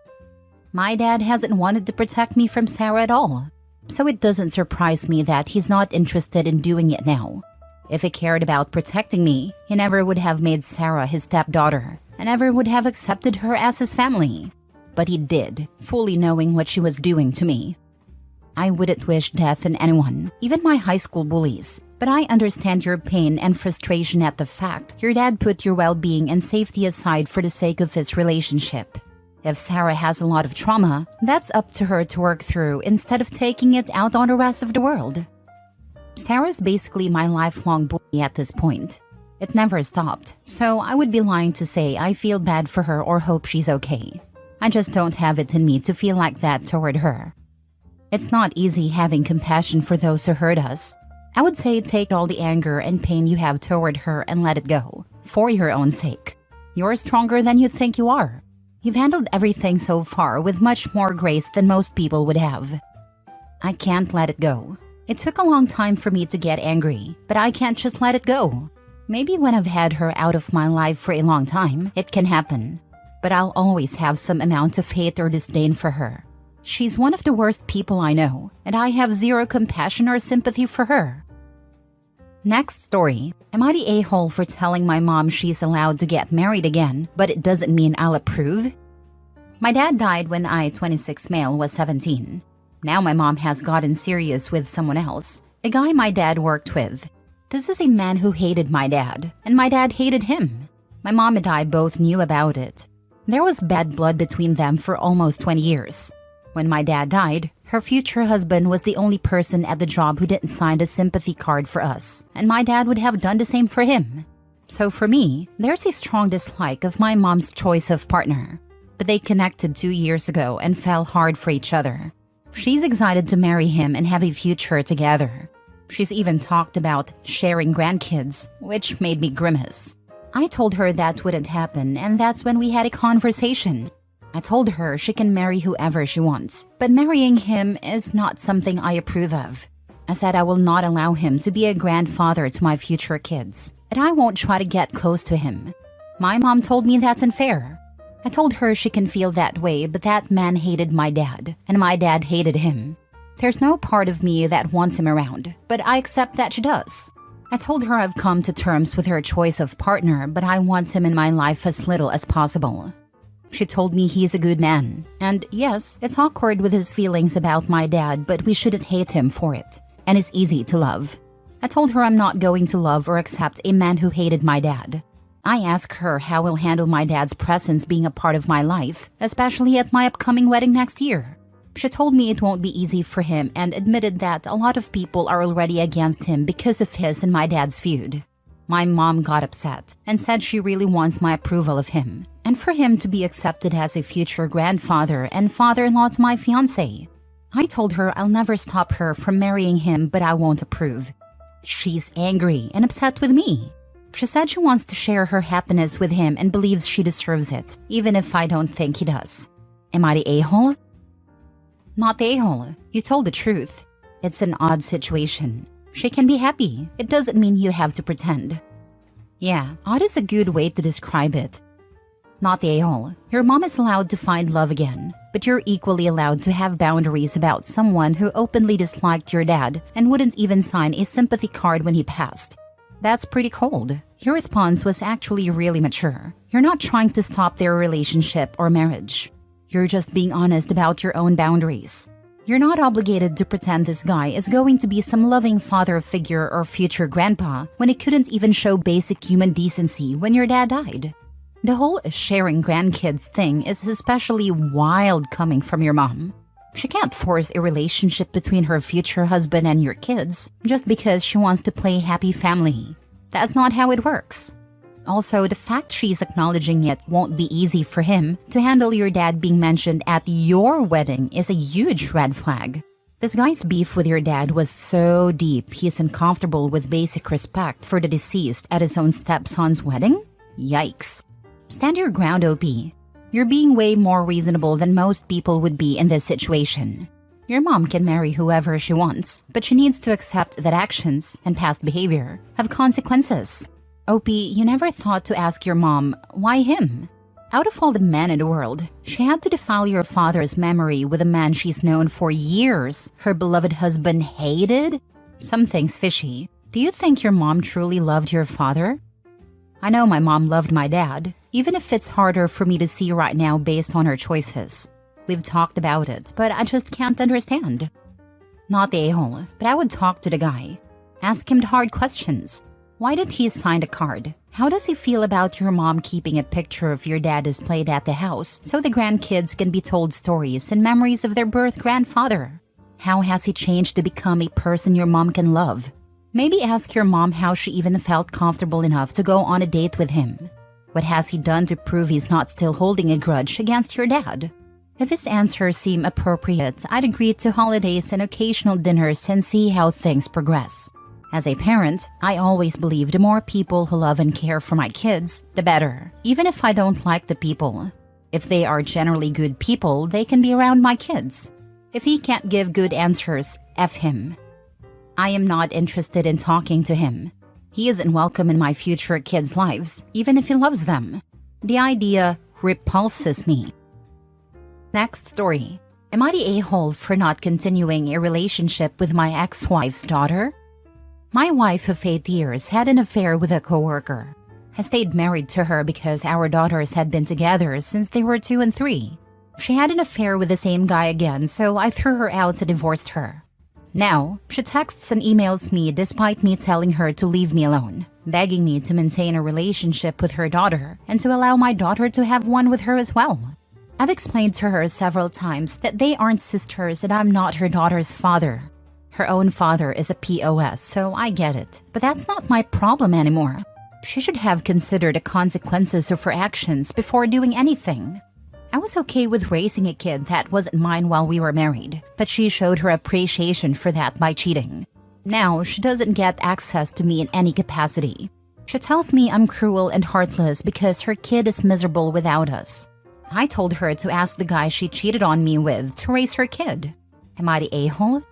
My dad hasn't wanted to protect me from Sarah at all. So it doesn't surprise me that he's not interested in doing it now. If he cared about protecting me, he never would have made Sarah his stepdaughter and never would have accepted her as his family. But he did, fully knowing what she was doing to me. I wouldn't wish death on anyone, even my high school bullies. But I understand your pain and frustration at the fact your dad put your well-being and safety aside for the sake of his relationship. If Sarah has a lot of trauma, that's up to her to work through instead of taking it out on the rest of the world. Sarah's basically my lifelong bully at this point. It never stopped, so I would be lying to say I feel bad for her or hope she's okay. I just don't have it in me to feel like that toward her. It's not easy having compassion for those who hurt us. I would say take all the anger and pain you have toward her and let it go, for your own sake. You're stronger than you think you are. You've handled everything so far with much more grace than most people would have. I can't let it go. It took a long time for me to get angry, but I can't just let it go. Maybe when I've had her out of my life for a long time, it can happen. But I'll always have some amount of hate or disdain for her. She's one of the worst people I know, and I have zero compassion or sympathy for her. Next story. Am I the a-hole for telling my mom she's allowed to get married again, but it doesn't mean I'll approve? My dad died when I, 26 male, was 17. Now my mom has gotten serious with someone else, a guy my dad worked with. This is a man who hated my dad, and my dad hated him. My mom and I both knew about it. There was bad blood between them for almost 20 years. When my dad died, her future husband was the only person at the job who didn't sign a sympathy card for us, and my dad would have done the same for him. So for me, there's a strong dislike of my mom's choice of partner. But they connected 2 years ago and fell hard for each other. She's excited to marry him and have a future together. She's even talked about sharing grandkids, which made me grimace. I told her that wouldn't happen, and that's when we had a conversation. I told her she can marry whoever she wants, but marrying him is not something I approve of. I said I will not allow him to be a grandfather to my future kids, and I won't try to get close to him. My mom told me that's unfair. I told her she can feel that way, but that man hated my dad, and my dad hated him. There's no part of me that wants him around, but I accept that she does. I told her I've come to terms with her choice of partner, but I want him in my life as little as possible. She told me he's a good man, and yes, it's awkward with his feelings about my dad, but we shouldn't hate him for it, and it's easy to love. I told her I'm not going to love or accept a man who hated my dad. I asked her how we'll handle my dad's presence being a part of my life, especially at my upcoming wedding next year. She told me it won't be easy for him and admitted that a lot of people are already against him because of his and my dad's feud. My mom got upset and said she really wants my approval of him and for him to be accepted as a future grandfather and father-in-law to my fiancé. I told her I'll never stop her from marrying him, but I won't approve. She's angry and upset with me. She said she wants to share her happiness with him and believes she deserves it, even if I don't think he does. Am I the a-hole? Not the a-hole. You told the truth. It's an odd situation. She can be happy. It doesn't mean you have to pretend. Yeah, odd is a good way to describe it. Not the a-hole. Your mom is allowed to find love again, but you're equally allowed to have boundaries about someone who openly disliked your dad and wouldn't even sign a sympathy card when he passed. That's pretty cold. Your response was actually really mature. You're not trying to stop their relationship or marriage. You're just being honest about your own boundaries. You're not obligated to pretend this guy is going to be some loving father figure or future grandpa when he couldn't even show basic human decency when your dad died. The whole sharing grandkids thing is especially wild coming from your mom. She can't force a relationship between her future husband and your kids just because she wants to play happy family. That's not how it works. Also, the fact she's acknowledging it won't be easy for him to handle your dad being mentioned at your wedding is a huge red flag. This guy's beef with your dad was so deep he's uncomfortable with basic respect for the deceased at his own stepson's wedding? Yikes. Stand your ground, OP. You're being way more reasonable than most people would be in this situation. Your mom can marry whoever she wants, but she needs to accept that actions and past behavior have consequences. OP, you never thought to ask your mom, why him? Out of all the men in the world, she had to defile your father's memory with a man she's known for years her beloved husband hated? Something's fishy. Do you think your mom truly loved your father? I know my mom loved my dad, even if it's harder for me to see right now based on her choices. We've talked about it, but I just can't understand. Not the a-hole, but I would talk to the guy. Ask him the hard questions. Why did he sign the card? How does he feel about your mom keeping a picture of your dad displayed at the house so the grandkids can be told stories and memories of their birth grandfather? How has he changed to become a person your mom can love? Maybe ask your mom how she even felt comfortable enough to go on a date with him. What has he done to prove he's not still holding a grudge against your dad? If his answers seem appropriate, I'd agree to holidays and occasional dinners and see how things progress. As a parent, I always believe the more people who love and care for my kids, the better, even if I don't like the people. If they are generally good people, they can be around my kids. If he can't give good answers, F him. I am not interested in talking to him. He isn't welcome in my future kids' lives, even if he loves them. The idea repulses me. Next story. Am I the a-hole for not continuing a relationship with my ex-wife's daughter? My wife of 8 years had an affair with a coworker. I stayed married to her because our daughters had been together since they were 2 and 3. She had an affair with the same guy again, so I threw her out and divorced her. Now, she texts and emails me despite me telling her to leave me alone, begging me to maintain a relationship with her daughter and to allow my daughter to have one with her as well. I've explained to her several times that they aren't sisters and I'm not her daughter's father. Her own father is a POS, so I get it. But that's not my problem anymore. She should have considered the consequences of her actions before doing anything. I was okay with raising a kid that wasn't mine while we were married, but she showed her appreciation for that by cheating. Now, she doesn't get access to me in any capacity. She tells me I'm cruel and heartless because her kid is miserable without us. I told her to ask the guy she cheated on me with to raise her kid. Am I the a-hole?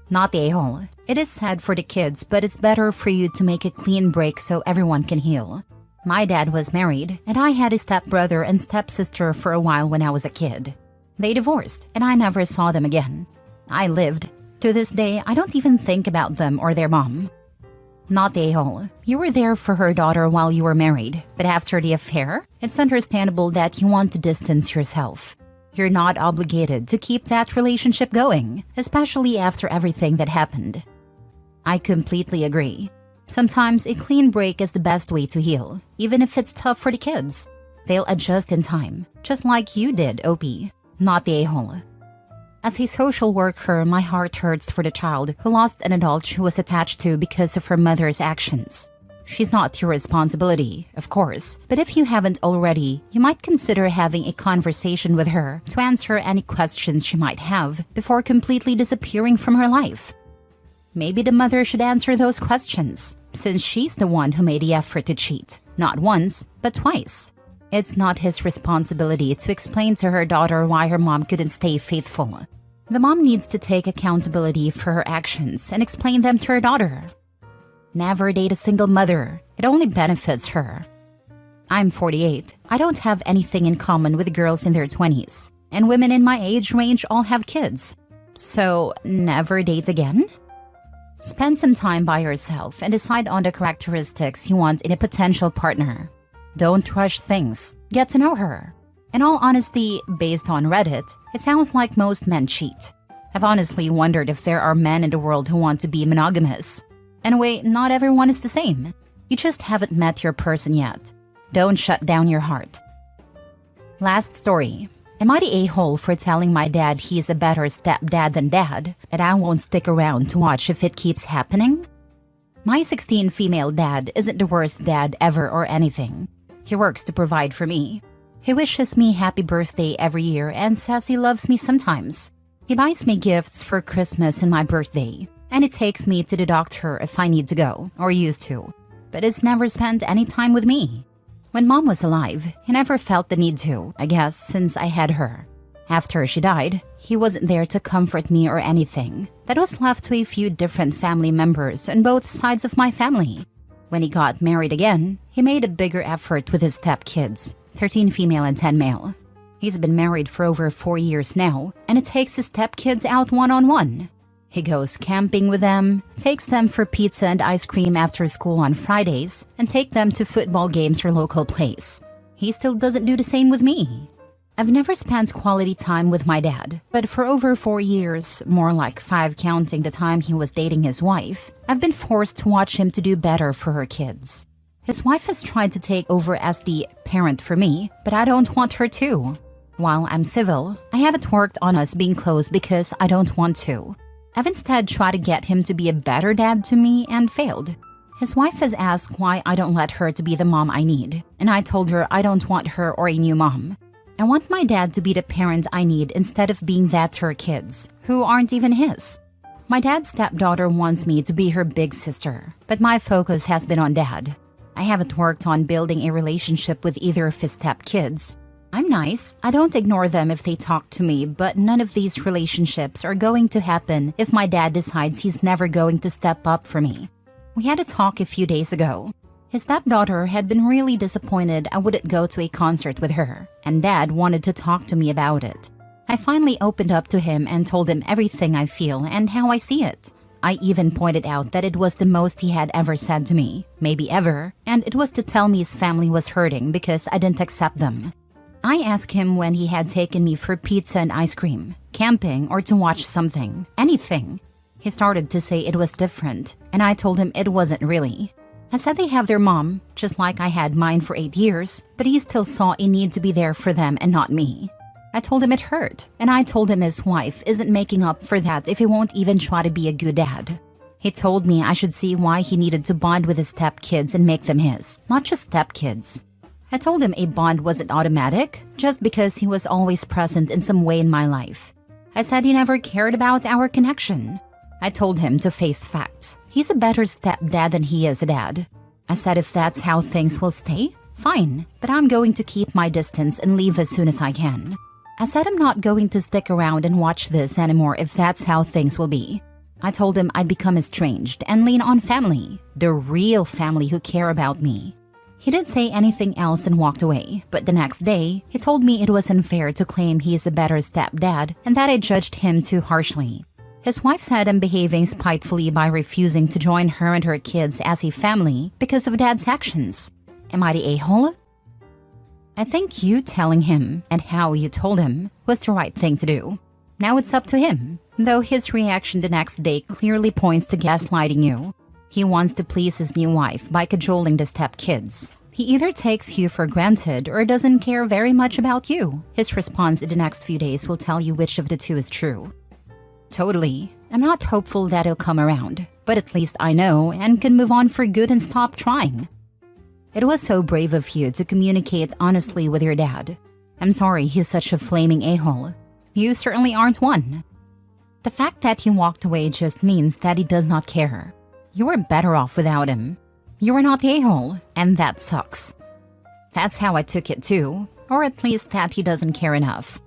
Not the a-hole. It is sad for the kids, but it's better for you to make a clean break so everyone can heal. My dad was married, and I had a stepbrother and stepsister for a while when I was a kid. They divorced, and I never saw them again. I lived. To this day, I don't even think about them or their mom. Not the a-hole. You were there for her daughter while you were married, but after the affair, it's understandable that you want to distance yourself. You're not obligated to keep that relationship going, especially after everything that happened. I completely agree. Sometimes a clean break is the best way to heal, even if it's tough for the kids. They'll adjust in time, just like you did, OP. Not the a-hole. As a social worker, my heart hurts for the child who lost an adult she was attached to because of her mother's actions. She's not your responsibility, of course, but if you haven't already, you might consider having a conversation with her to answer any questions she might have before completely disappearing from her life. Maybe the mother should answer those questions, since she's the one who made the effort to cheat, not once, but twice. It's not his responsibility to explain to her daughter why her mom couldn't stay faithful. The mom needs to take accountability for her actions and explain them to her daughter. Never date a single mother. It only benefits her. I'm 48. I don't have anything in common with girls in their 20s. And women in my age range all have kids. So, never date again? Spend some time by yourself and decide on the characteristics you want in a potential partner. Don't rush things. Get to know her. In all honesty, based on Reddit, it sounds like most men cheat. I've honestly wondered if there are men in the world who want to be monogamous. Anyway, not everyone is the same. You just haven't met your person yet. Don't shut down your heart. Last story. Am I the a-hole for telling my dad he's a better stepdad than dad, and I won't stick around to watch if it keeps happening? My 16 female dad isn't the worst dad ever or anything. He works to provide for me. He wishes me happy birthday every year and says he loves me sometimes. He buys me gifts for Christmas and my birthday, and he takes me to the doctor if I need to go, or used to, but he's never spent any time with me. When Mom was alive, he never felt the need to, I guess, since I had her. After she died, he wasn't there to comfort me or anything. That was left to a few different family members on both sides of my family. When he got married again, he made a bigger effort with his stepkids, 13 female and 10 male. He's been married for over 4 years now, and it takes his stepkids out one-on-one. He goes camping with them, takes them for pizza and ice cream after school on Fridays, and take them to football games or local plays. He still doesn't do the same with me. I've never spent quality time with my dad, but for over 4 years, more like 5 counting the time he was dating his wife, I've been forced to watch him to do better for her kids. His wife has tried to take over as the parent for me, but I don't want her to. While I'm civil, I haven't worked on us being close because I don't want to. I've instead tried to get him to be a better dad to me and failed. His wife has asked why I don't let her to be the mom I need, and I told her I don't want her or a new mom. I want my dad to be the parent I need instead of being that to her kids, who aren't even his. My dad's stepdaughter wants me to be her big sister, but my focus has been on dad. I haven't worked on building a relationship with either of his stepkids. I'm nice. I don't ignore them if they talk to me, but none of these relationships are going to happen if my dad decides he's never going to step up for me. We had a talk a few days ago. His stepdaughter had been really disappointed I wouldn't go to a concert with her, and Dad wanted to talk to me about it. I finally opened up to him and told him everything I feel and how I see it. I even pointed out that it was the most he had ever said to me, maybe ever, and it was to tell me his family was hurting because I didn't accept them. I asked him when he had taken me for pizza and ice cream, camping, or to watch something, anything. He started to say it was different, and I told him it wasn't really. I said they have their mom, just like I had mine for 8 years, but he still saw a need to be there for them and not me. I told him it hurt, and I told him his wife isn't making up for that if he won't even try to be a good dad. He told me I should see why he needed to bond with his stepkids and make them his, not just stepkids. I told him a bond wasn't automatic, just because he was always present in some way in my life. I said he never cared about our connection. I told him to face facts. He's a better stepdad than he is a dad. I said if that's how things will stay, fine, but I'm going to keep my distance and leave as soon as I can. I said I'm not going to stick around and watch this anymore if that's how things will be. I told him I'd become estranged and lean on family, the real family who care about me. He didn't say anything else and walked away, but the next day, he told me it was unfair to claim he is a better stepdad and that I judged him too harshly. His wife said I'm behaving spitefully by refusing to join her and her kids as a family because of dad's actions. Am I the a-hole? I think you telling him and how you told him was the right thing to do. Now it's up to him, though his reaction the next day clearly points to gaslighting you. He wants to please his new wife by cajoling the stepkids. He either takes you for granted or doesn't care very much about you. His response in the next few days will tell you which of the two is true. Totally. I'm not hopeful that he'll come around, but at least I know and can move on for good and stop trying. It was so brave of you to communicate honestly with your dad. I'm sorry he's such a flaming a-hole. You certainly aren't one. The fact that he walked away just means that he does not care. You were better off without him. You were not the a-hole, and that sucks. That's how I took it too, or at least that he doesn't care enough.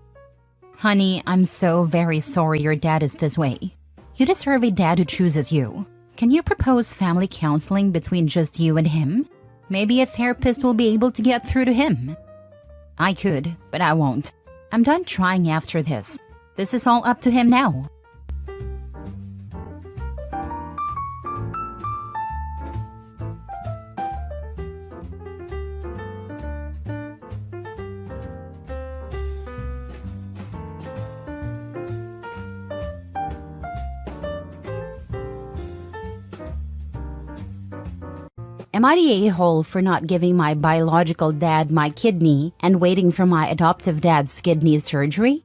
Honey, I'm so very sorry your dad is this way. You deserve a dad who chooses you. Can you propose family counseling between just you and him? Maybe a therapist will be able to get through to him. I could, but I won't. I'm done trying after this. This is all up to him now. Am I the a-hole for not giving my biological dad my kidney and waiting for my adoptive dad's kidney surgery?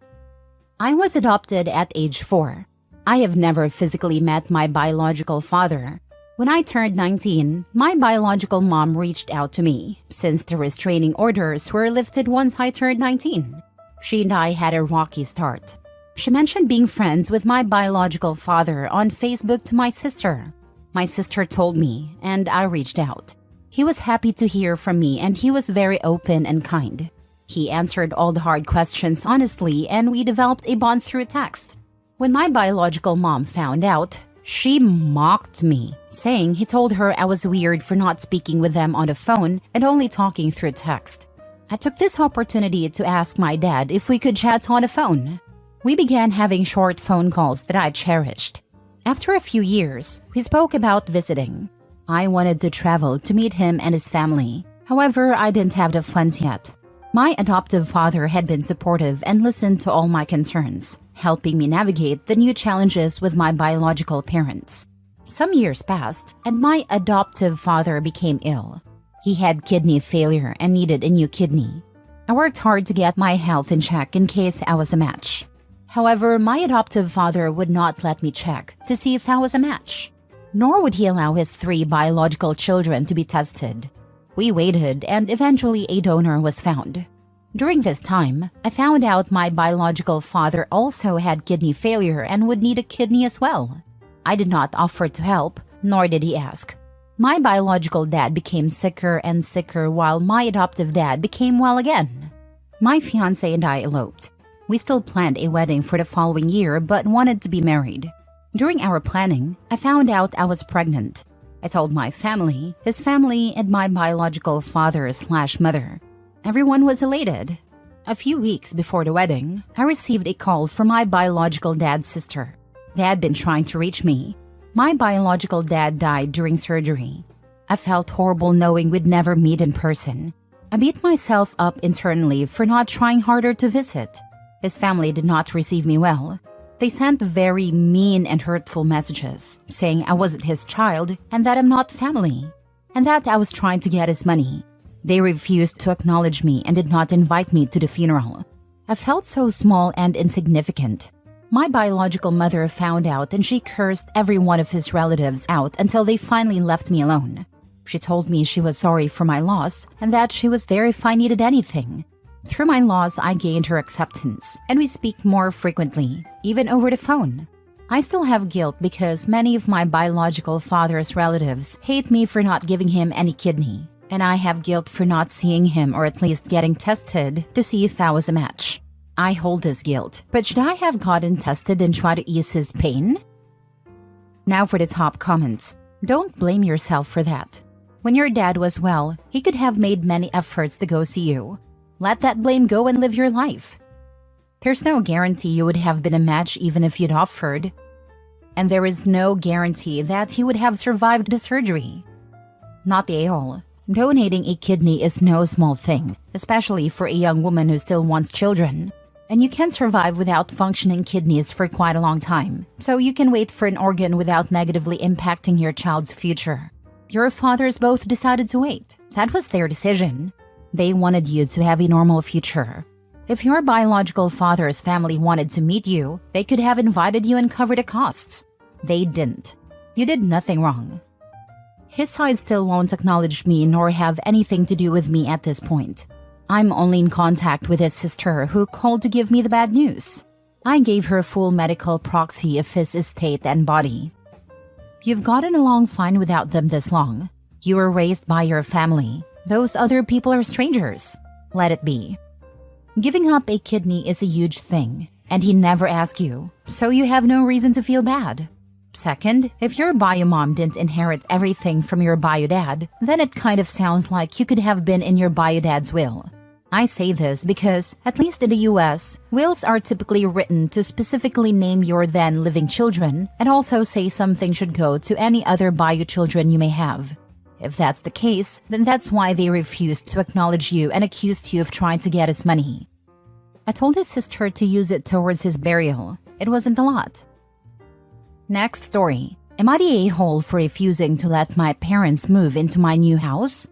I was adopted at age 4. I have never physically met my biological father. When I turned 19, my biological mom reached out to me, since the restraining orders were lifted once I turned 19. She and I had a rocky start. She mentioned being friends with my biological father on Facebook to my sister. My sister told me, and I reached out. He was happy to hear from me, and he was very open and kind. He answered all the hard questions honestly, and we developed a bond through text. When my biological mom found out, she mocked me, saying he told her I was weird for not speaking with them on the phone and only talking through text. I took this opportunity to ask my dad if we could chat on the phone. We began having short phone calls that I cherished. After a few years, we spoke about visiting. I wanted to travel to meet him and his family. However, I didn't have the funds yet. My adoptive father had been supportive and listened to all my concerns, helping me navigate the new challenges with my biological parents. Some years passed, and my adoptive father became ill. He had kidney failure and needed a new kidney. I worked hard to get my health in check in case I was a match. However, my adoptive father would not let me check to see if I was a match, nor would he allow his 3 biological children to be tested. We waited, and eventually a donor was found. During this time, I found out my biological father also had kidney failure and would need a kidney as well. I did not offer to help, nor did he ask. My biological dad became sicker and sicker while my adoptive dad became well again. My fiancé and I eloped. We still planned a wedding for the following year but wanted to be married. During our planning, I found out I was pregnant. I told my family, his family, and my biological father/mother. Everyone was elated. A few weeks before the wedding, I received a call from my biological dad's sister. They had been trying to reach me. My biological dad died during surgery. I felt horrible knowing we'd never meet in person. I beat myself up internally for not trying harder to visit. His family did not receive me well. They sent very mean and hurtful messages, saying I wasn't his child and that I'm not family, and that I was trying to get his money. They refused to acknowledge me and did not invite me to the funeral. I felt so small and insignificant. My biological mother found out and she cursed every one of his relatives out until they finally left me alone. She told me she was sorry for my loss and that she was there if I needed anything. Through my loss, I gained her acceptance, and we speak more frequently, even over the phone. I still have guilt because many of my biological father's relatives hate me for not giving him any kidney, and I have guilt for not seeing him or at least getting tested to see if I was a match. I hold this guilt, but should I have gotten tested and try to ease his pain? Now for the top comments. Don't blame yourself for that. When your dad was well, he could have made many efforts to go see you. Let that blame go and live your life. There's no guarantee you would have been a match even if you'd offered. And there is no guarantee that he would have survived the surgery. Not the a-hole. Donating a kidney is no small thing, especially for a young woman who still wants children. And you can survive without functioning kidneys for quite a long time, so you can wait for an organ without negatively impacting your child's future. Your fathers both decided to wait. That was their decision. They wanted you to have a normal future. If your biological father's family wanted to meet you, they could have invited you and covered the costs. They didn't. You did nothing wrong. His side still won't acknowledge me nor have anything to do with me at this point. I'm only in contact with his sister who called to give me the bad news. I gave her full medical proxy of his estate and body. You've gotten along fine without them this long. You were raised by your family. Those other people are strangers. Let it be. Giving up a kidney is a huge thing, and he never asked you, so you have no reason to feel bad. Second, if your bio mom didn't inherit everything from your bio dad, then it kind of sounds like you could have been in your bio dad's will. I say this because, at least in the US, wills are typically written to specifically name your then living children and also say something should go to any other bio children you may have. If that's the case, then that's why they refused to acknowledge you and accused you of trying to get his money. I told his sister to use it towards his burial. It wasn't a lot. Next story. Am I the a-hole for refusing to let my parents move into my new house?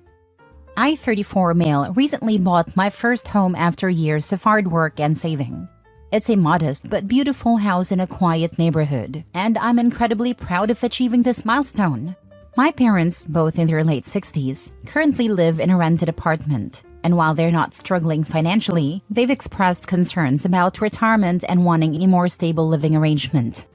I, 34 male, recently bought my first home after years of hard work and saving. It's a modest but beautiful house in a quiet neighborhood, and I'm incredibly proud of achieving this milestone. My parents, both in their late 60s, currently live in a rented apartment, and while they're not struggling financially, they've expressed concerns about retirement and wanting a more stable living arrangement.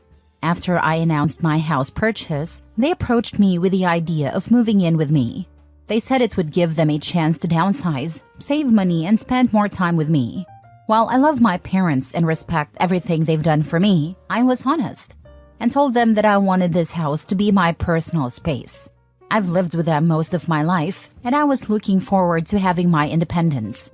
After I announced my house purchase, they approached me with the idea of moving in with me. They said it would give them a chance to downsize, save money, and spend more time with me. While I love my parents and respect everything they've done for me, I was honest and told them that I wanted this house to be my personal space. I've lived with them most of my life, and I was looking forward to having my independence.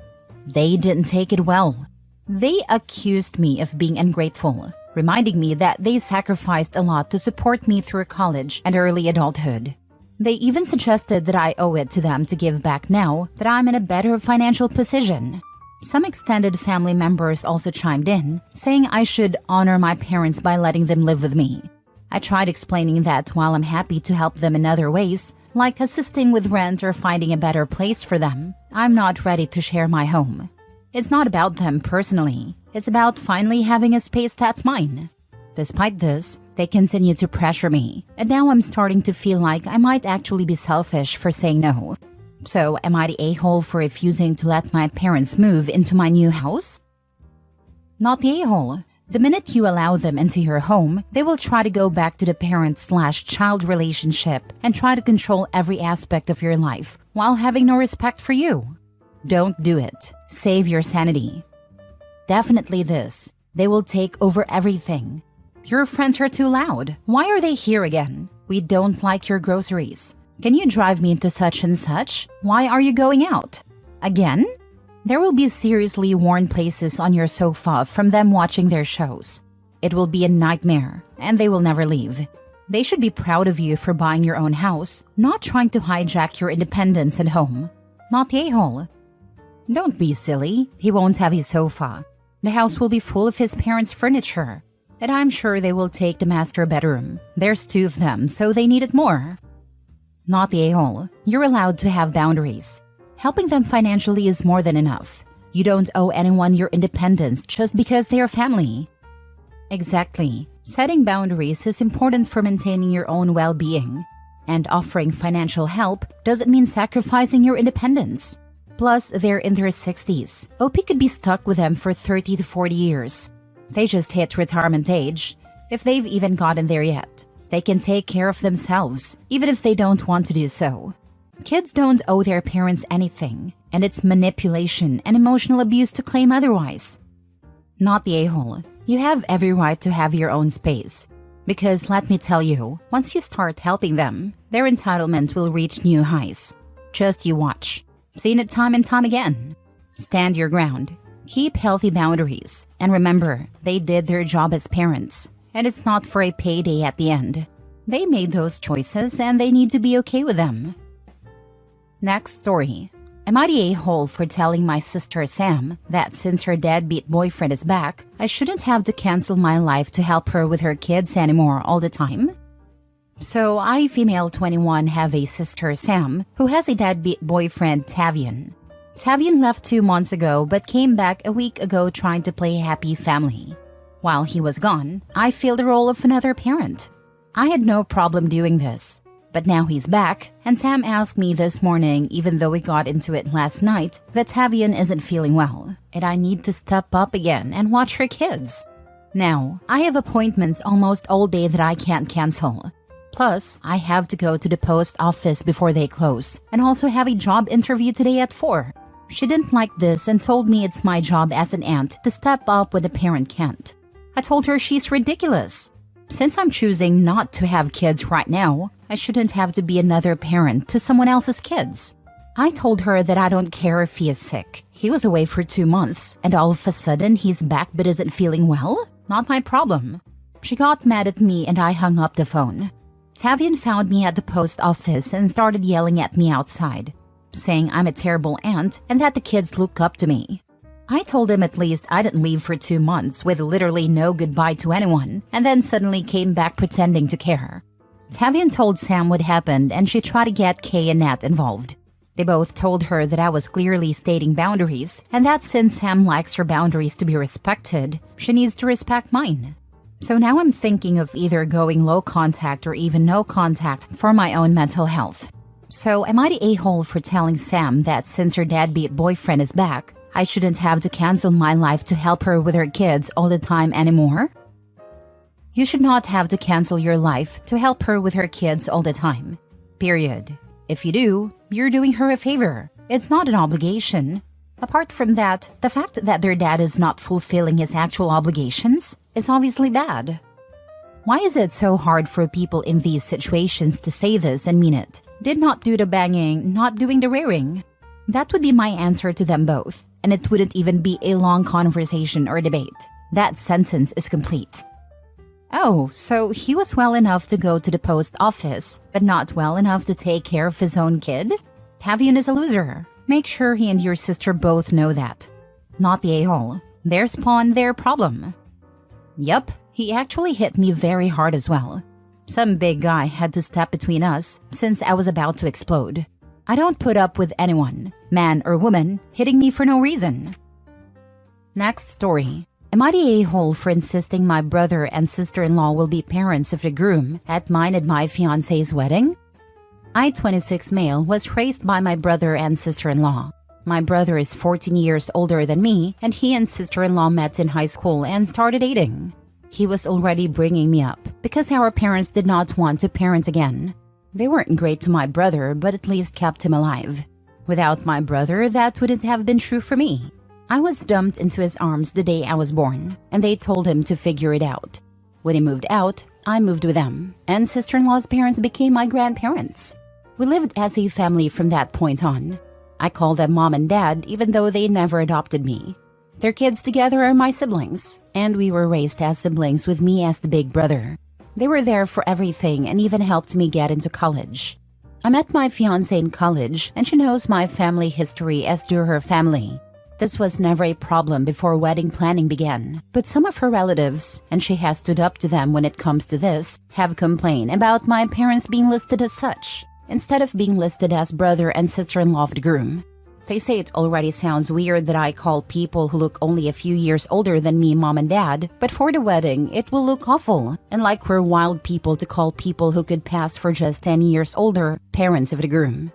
They didn't take it well. They accused me of being ungrateful, reminding me that they sacrificed a lot to support me through college and early adulthood. They even suggested that I owe it to them to give back now that I'm in a better financial position. Some extended family members also chimed in, saying I should honor my parents by letting them live with me. I tried explaining that while I'm happy to help them in other ways, like assisting with rent or finding a better place for them, I'm not ready to share my home. It's not about them personally. It's about finally having a space that's mine. Despite this, they continue to pressure me, and now I'm starting to feel like I might actually be selfish for saying no. So, am I the a-hole for refusing to let my parents move into my new house? Not the a-hole. The minute you allow them into your home, they will try to go back to the parent/child relationship and try to control every aspect of your life while having no respect for you. Don't do it. Save your sanity. Definitely this. They will take over everything. Your friends are too loud. Why are they here again? We don't like your groceries. Can you drive me into such and such? Why are you going out? Again? There will be seriously worn places on your sofa from them watching their shows. It will be a nightmare, and they will never leave. They should be proud of you for buying your own house, not trying to hijack your independence at home. Not the a-hole. Don't be silly. He won't have his sofa. The house will be full of his parents' furniture. And I'm sure they will take the master bedroom. There's 2 of them, so they need it more. Not the a-hole. You're allowed to have boundaries. Helping them financially is more than enough. You don't owe anyone your independence just because they are family. Exactly. Setting boundaries is important for maintaining your own well-being. And offering financial help doesn't mean sacrificing your independence. Plus, they're in their 60s. OP could be stuck with them for 30 to 40 years. They just hit retirement age, if they've even gotten there yet. They can take care of themselves, even if they don't want to do so. Kids don't owe their parents anything, and it's manipulation and emotional abuse to claim otherwise. Not the a-hole. You have every right to have your own space. Because let me tell you, once you start helping them, their entitlement will reach new highs. Just you watch. Seen it time and time again. Stand your ground. Keep healthy boundaries. And remember, they did their job as parents. And it's not for a payday at the end. They made those choices and they need to be okay with them. Next story. Am I the a-hole for telling my sister Sam that since her deadbeat boyfriend is back, I shouldn't have to cancel my life to help her with her kids anymore all the time? So I, female 21, have a sister Sam who has a deadbeat boyfriend Tavian. Tavian left 2 months ago but came back a week ago trying to play happy family. While he was gone, I filled the role of another parent. I had no problem doing this. But now he's back, and Sam asked me this morning, even though we got into it last night, that Tavian isn't feeling well, and I need to step up again and watch her kids. Now, I have appointments almost all day that I can't cancel. Plus, I have to go to the post office before they close, and also have a job interview today at 4. She didn't like this and told me it's my job as an aunt to step up when the parent can't. I told her she's ridiculous. Since I'm choosing not to have kids right now, I shouldn't have to be another parent to someone else's kids. I told her that I don't care if he is sick. He was away for 2 months, and all of a sudden he's back but isn't feeling well? Not my problem. She got mad at me and I hung up the phone. Tavian found me at the post office and started yelling at me outside, saying I'm a terrible aunt and that the kids look up to me. I told him at least I didn't leave for 2 months with literally no goodbye to anyone, and then suddenly came back pretending to care. Tavian told Sam what happened and she tried to get Kay and Nat involved. They both told her that I was clearly stating boundaries, and that since Sam likes her boundaries to be respected, she needs to respect mine. So now I'm thinking of either going low contact or even no contact for my own mental health. So am I the a-hole for telling Sam that since her deadbeat boyfriend is back, I shouldn't have to cancel my life to help her with her kids all the time anymore? You should not have to cancel your life to help her with her kids all the time. Period. If you do, you're doing her a favor. It's not an obligation. Apart from that, the fact that their dad is not fulfilling his actual obligations is obviously bad. Why is it so hard for people in these situations to say this and mean it? Did not do the banging, not doing the rearing. That would be my answer to them both, and it wouldn't even be a long conversation or debate. That sentence is complete. Oh, so he was well enough to go to the post office, but not well enough to take care of his own kid? Tavian is a loser. Make sure he and your sister both know that. Not the a-hole. Their spawn, their problem. Yup, he actually hit me very hard as well. Some big guy had to step between us since I was about to explode. I don't put up with anyone, man or woman, hitting me for no reason. Next story. Am I the a-hole for insisting my brother and sister-in-law will be parents of the groom at mine and my fiancé's wedding? I, 26 male, was raised by my brother and sister-in-law. My brother is 14 years older than me, and he and sister-in-law met in high school and started dating. He was already bringing me up because our parents did not want to parent again. They weren't great to my brother, but at least kept him alive. Without my brother, that wouldn't have been true for me. I was dumped into his arms the day I was born, and they told him to figure it out. When he moved out, I moved with them, and sister-in-law's parents became my grandparents. We lived as a family from that point on. I call them mom and dad even though they never adopted me. Their kids together are my siblings, and we were raised as siblings with me as the big brother. They were there for everything and even helped me get into college.
I met my fiancé in college, and she knows my family history as do her family. This was never a problem before wedding planning began, but some of her relatives, and she has stood up to them when it comes to this, have complained about my parents being listed as such, instead of being listed as brother and sister-in-law of the groom. They say it already sounds weird that I call people who look only a few years older than me mom and dad, but for the wedding, it will look awful, and like we're wild people to call people who could pass for just 10 years older parents of the groom.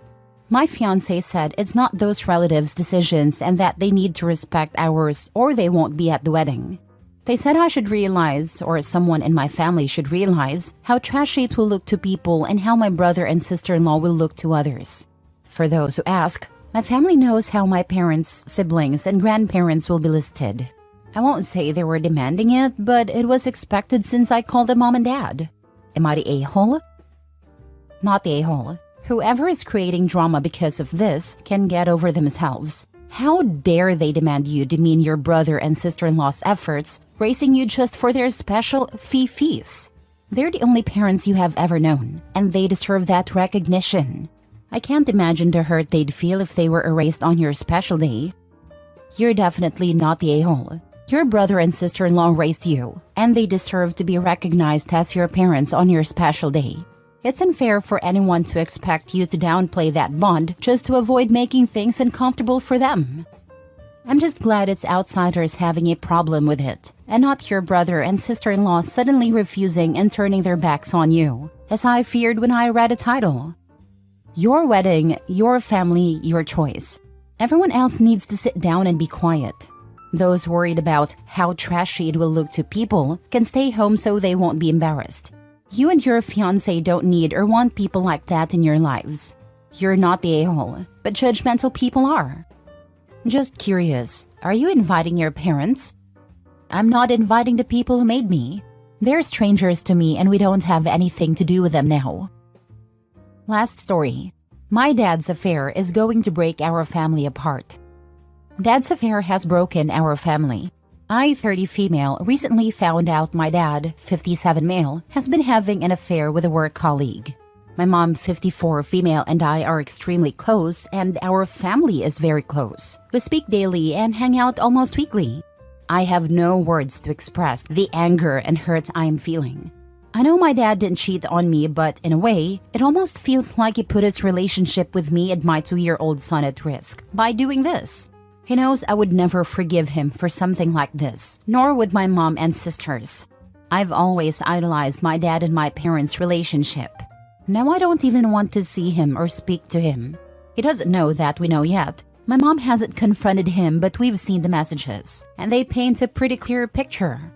My fiancé said it's not those relatives' decisions and that they need to respect ours or they won't be at the wedding. They said I should realize, or someone in my family should realize, how trashy it will look to people and how my brother and sister-in-law will look to others. For those who ask, my family knows how my parents, siblings, and grandparents will be listed. I won't say they were demanding it, but it was expected since I called them mom and dad. Am I the a-hole? Not the a-hole. Whoever is creating drama because of this can get over themselves. How dare they demand you demean your brother and sister-in-law's efforts, raising you just for their special fees? They're the only parents you have ever known, and they deserve that recognition. I can't imagine the hurt they'd feel if they were erased on your special day. You're definitely not the a-hole. Your brother and sister-in-law raised you, and they deserve to be recognized as your parents on your special day. It's unfair for anyone to expect you to downplay that bond just to avoid making things uncomfortable for them. I'm just glad it's outsiders having a problem with it, and not your brother and sister-in-law suddenly refusing and turning their backs on you, as I feared when I read the title. Your wedding, your family, your choice. Everyone else needs to sit down and be quiet. Those worried about how trashy it will look to people can stay home so they won't be embarrassed. You and your fiancé don't need or want people like that in your lives. You're not the a-hole, but judgmental people are. Just curious, are you inviting your parents? I'm not inviting the people who made me. They're strangers to me and we don't have anything to do with them now. Last story. My dad's affair is going to break our family apart. Dad's affair has broken our family. I, 30 female, recently found out my dad, 57 male, has been having an affair with a work colleague. My mom, 54 female, and I are extremely close, and our family is very close. We speak daily and hang out almost weekly. I have no words to express the anger and hurt I am feeling. I know my dad didn't cheat on me, but in a way, it almost feels like he put his relationship with me and my 2-year-old son at risk by doing this. He knows I would never forgive him for something like this, nor would my mom and sisters. I've always idolized my dad and my parents' relationship. Now I don't even want to see him or speak to him. He doesn't know that we know yet. My mom hasn't confronted him, but we've seen the messages, and they paint a pretty clear picture.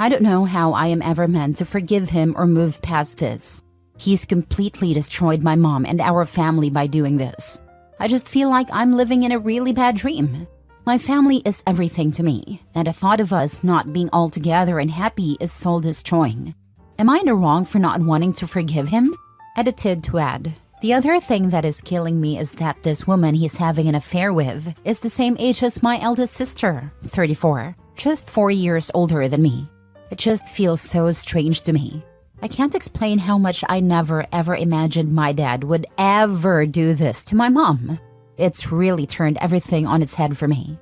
I don't know how I am ever meant to forgive him or move past this. He's completely destroyed my mom and our family by doing this. I just feel like I'm living in a really bad dream. My family is everything to me, and the thought of us not being all together and happy is soul-destroying. Am I in the wrong for not wanting to forgive him? Edited to add, the other thing that is killing me is that this woman he's having an affair with is the same age as my eldest sister, 34, just 4 years older than me. It just feels so strange to me. I can't explain how much I never ever imagined my dad would ever do this to my mom. It's really turned everything on its head for me.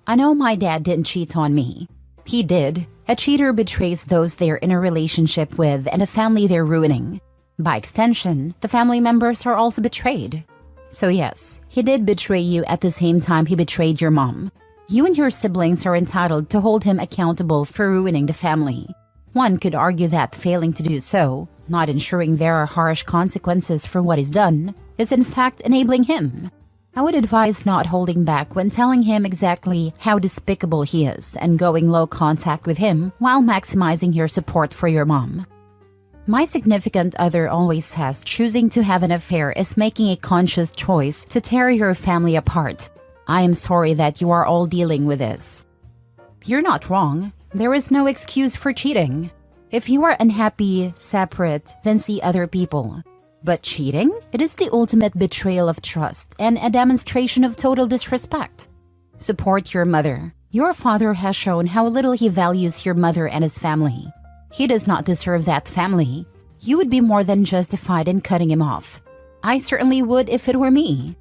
I know my dad didn't cheat on me. He did. A cheater betrays those they're in a relationship with and a family they're ruining. By extension, the family members are also betrayed. So yes, he did betray you at the same time he betrayed your mom. You and your siblings are entitled to hold him accountable for ruining the family. One could argue that failing to do so, not ensuring there are harsh consequences for what he's done, is in fact enabling him. I would advise not holding back when telling him exactly how despicable he is and going low contact with him while maximizing your support for your mom. My significant other always says choosing to have an affair is making a conscious choice to tear your family apart. I am sorry that you are all dealing with this. You're not wrong. There is no excuse for cheating. If you are unhappy, separate, then see other people. But cheating? It is the ultimate betrayal of trust and a demonstration of total disrespect. Support your mother. Your father has shown how little he values your mother and his family. He does not deserve that family. You would be more than justified in cutting him off. I certainly would if it were me.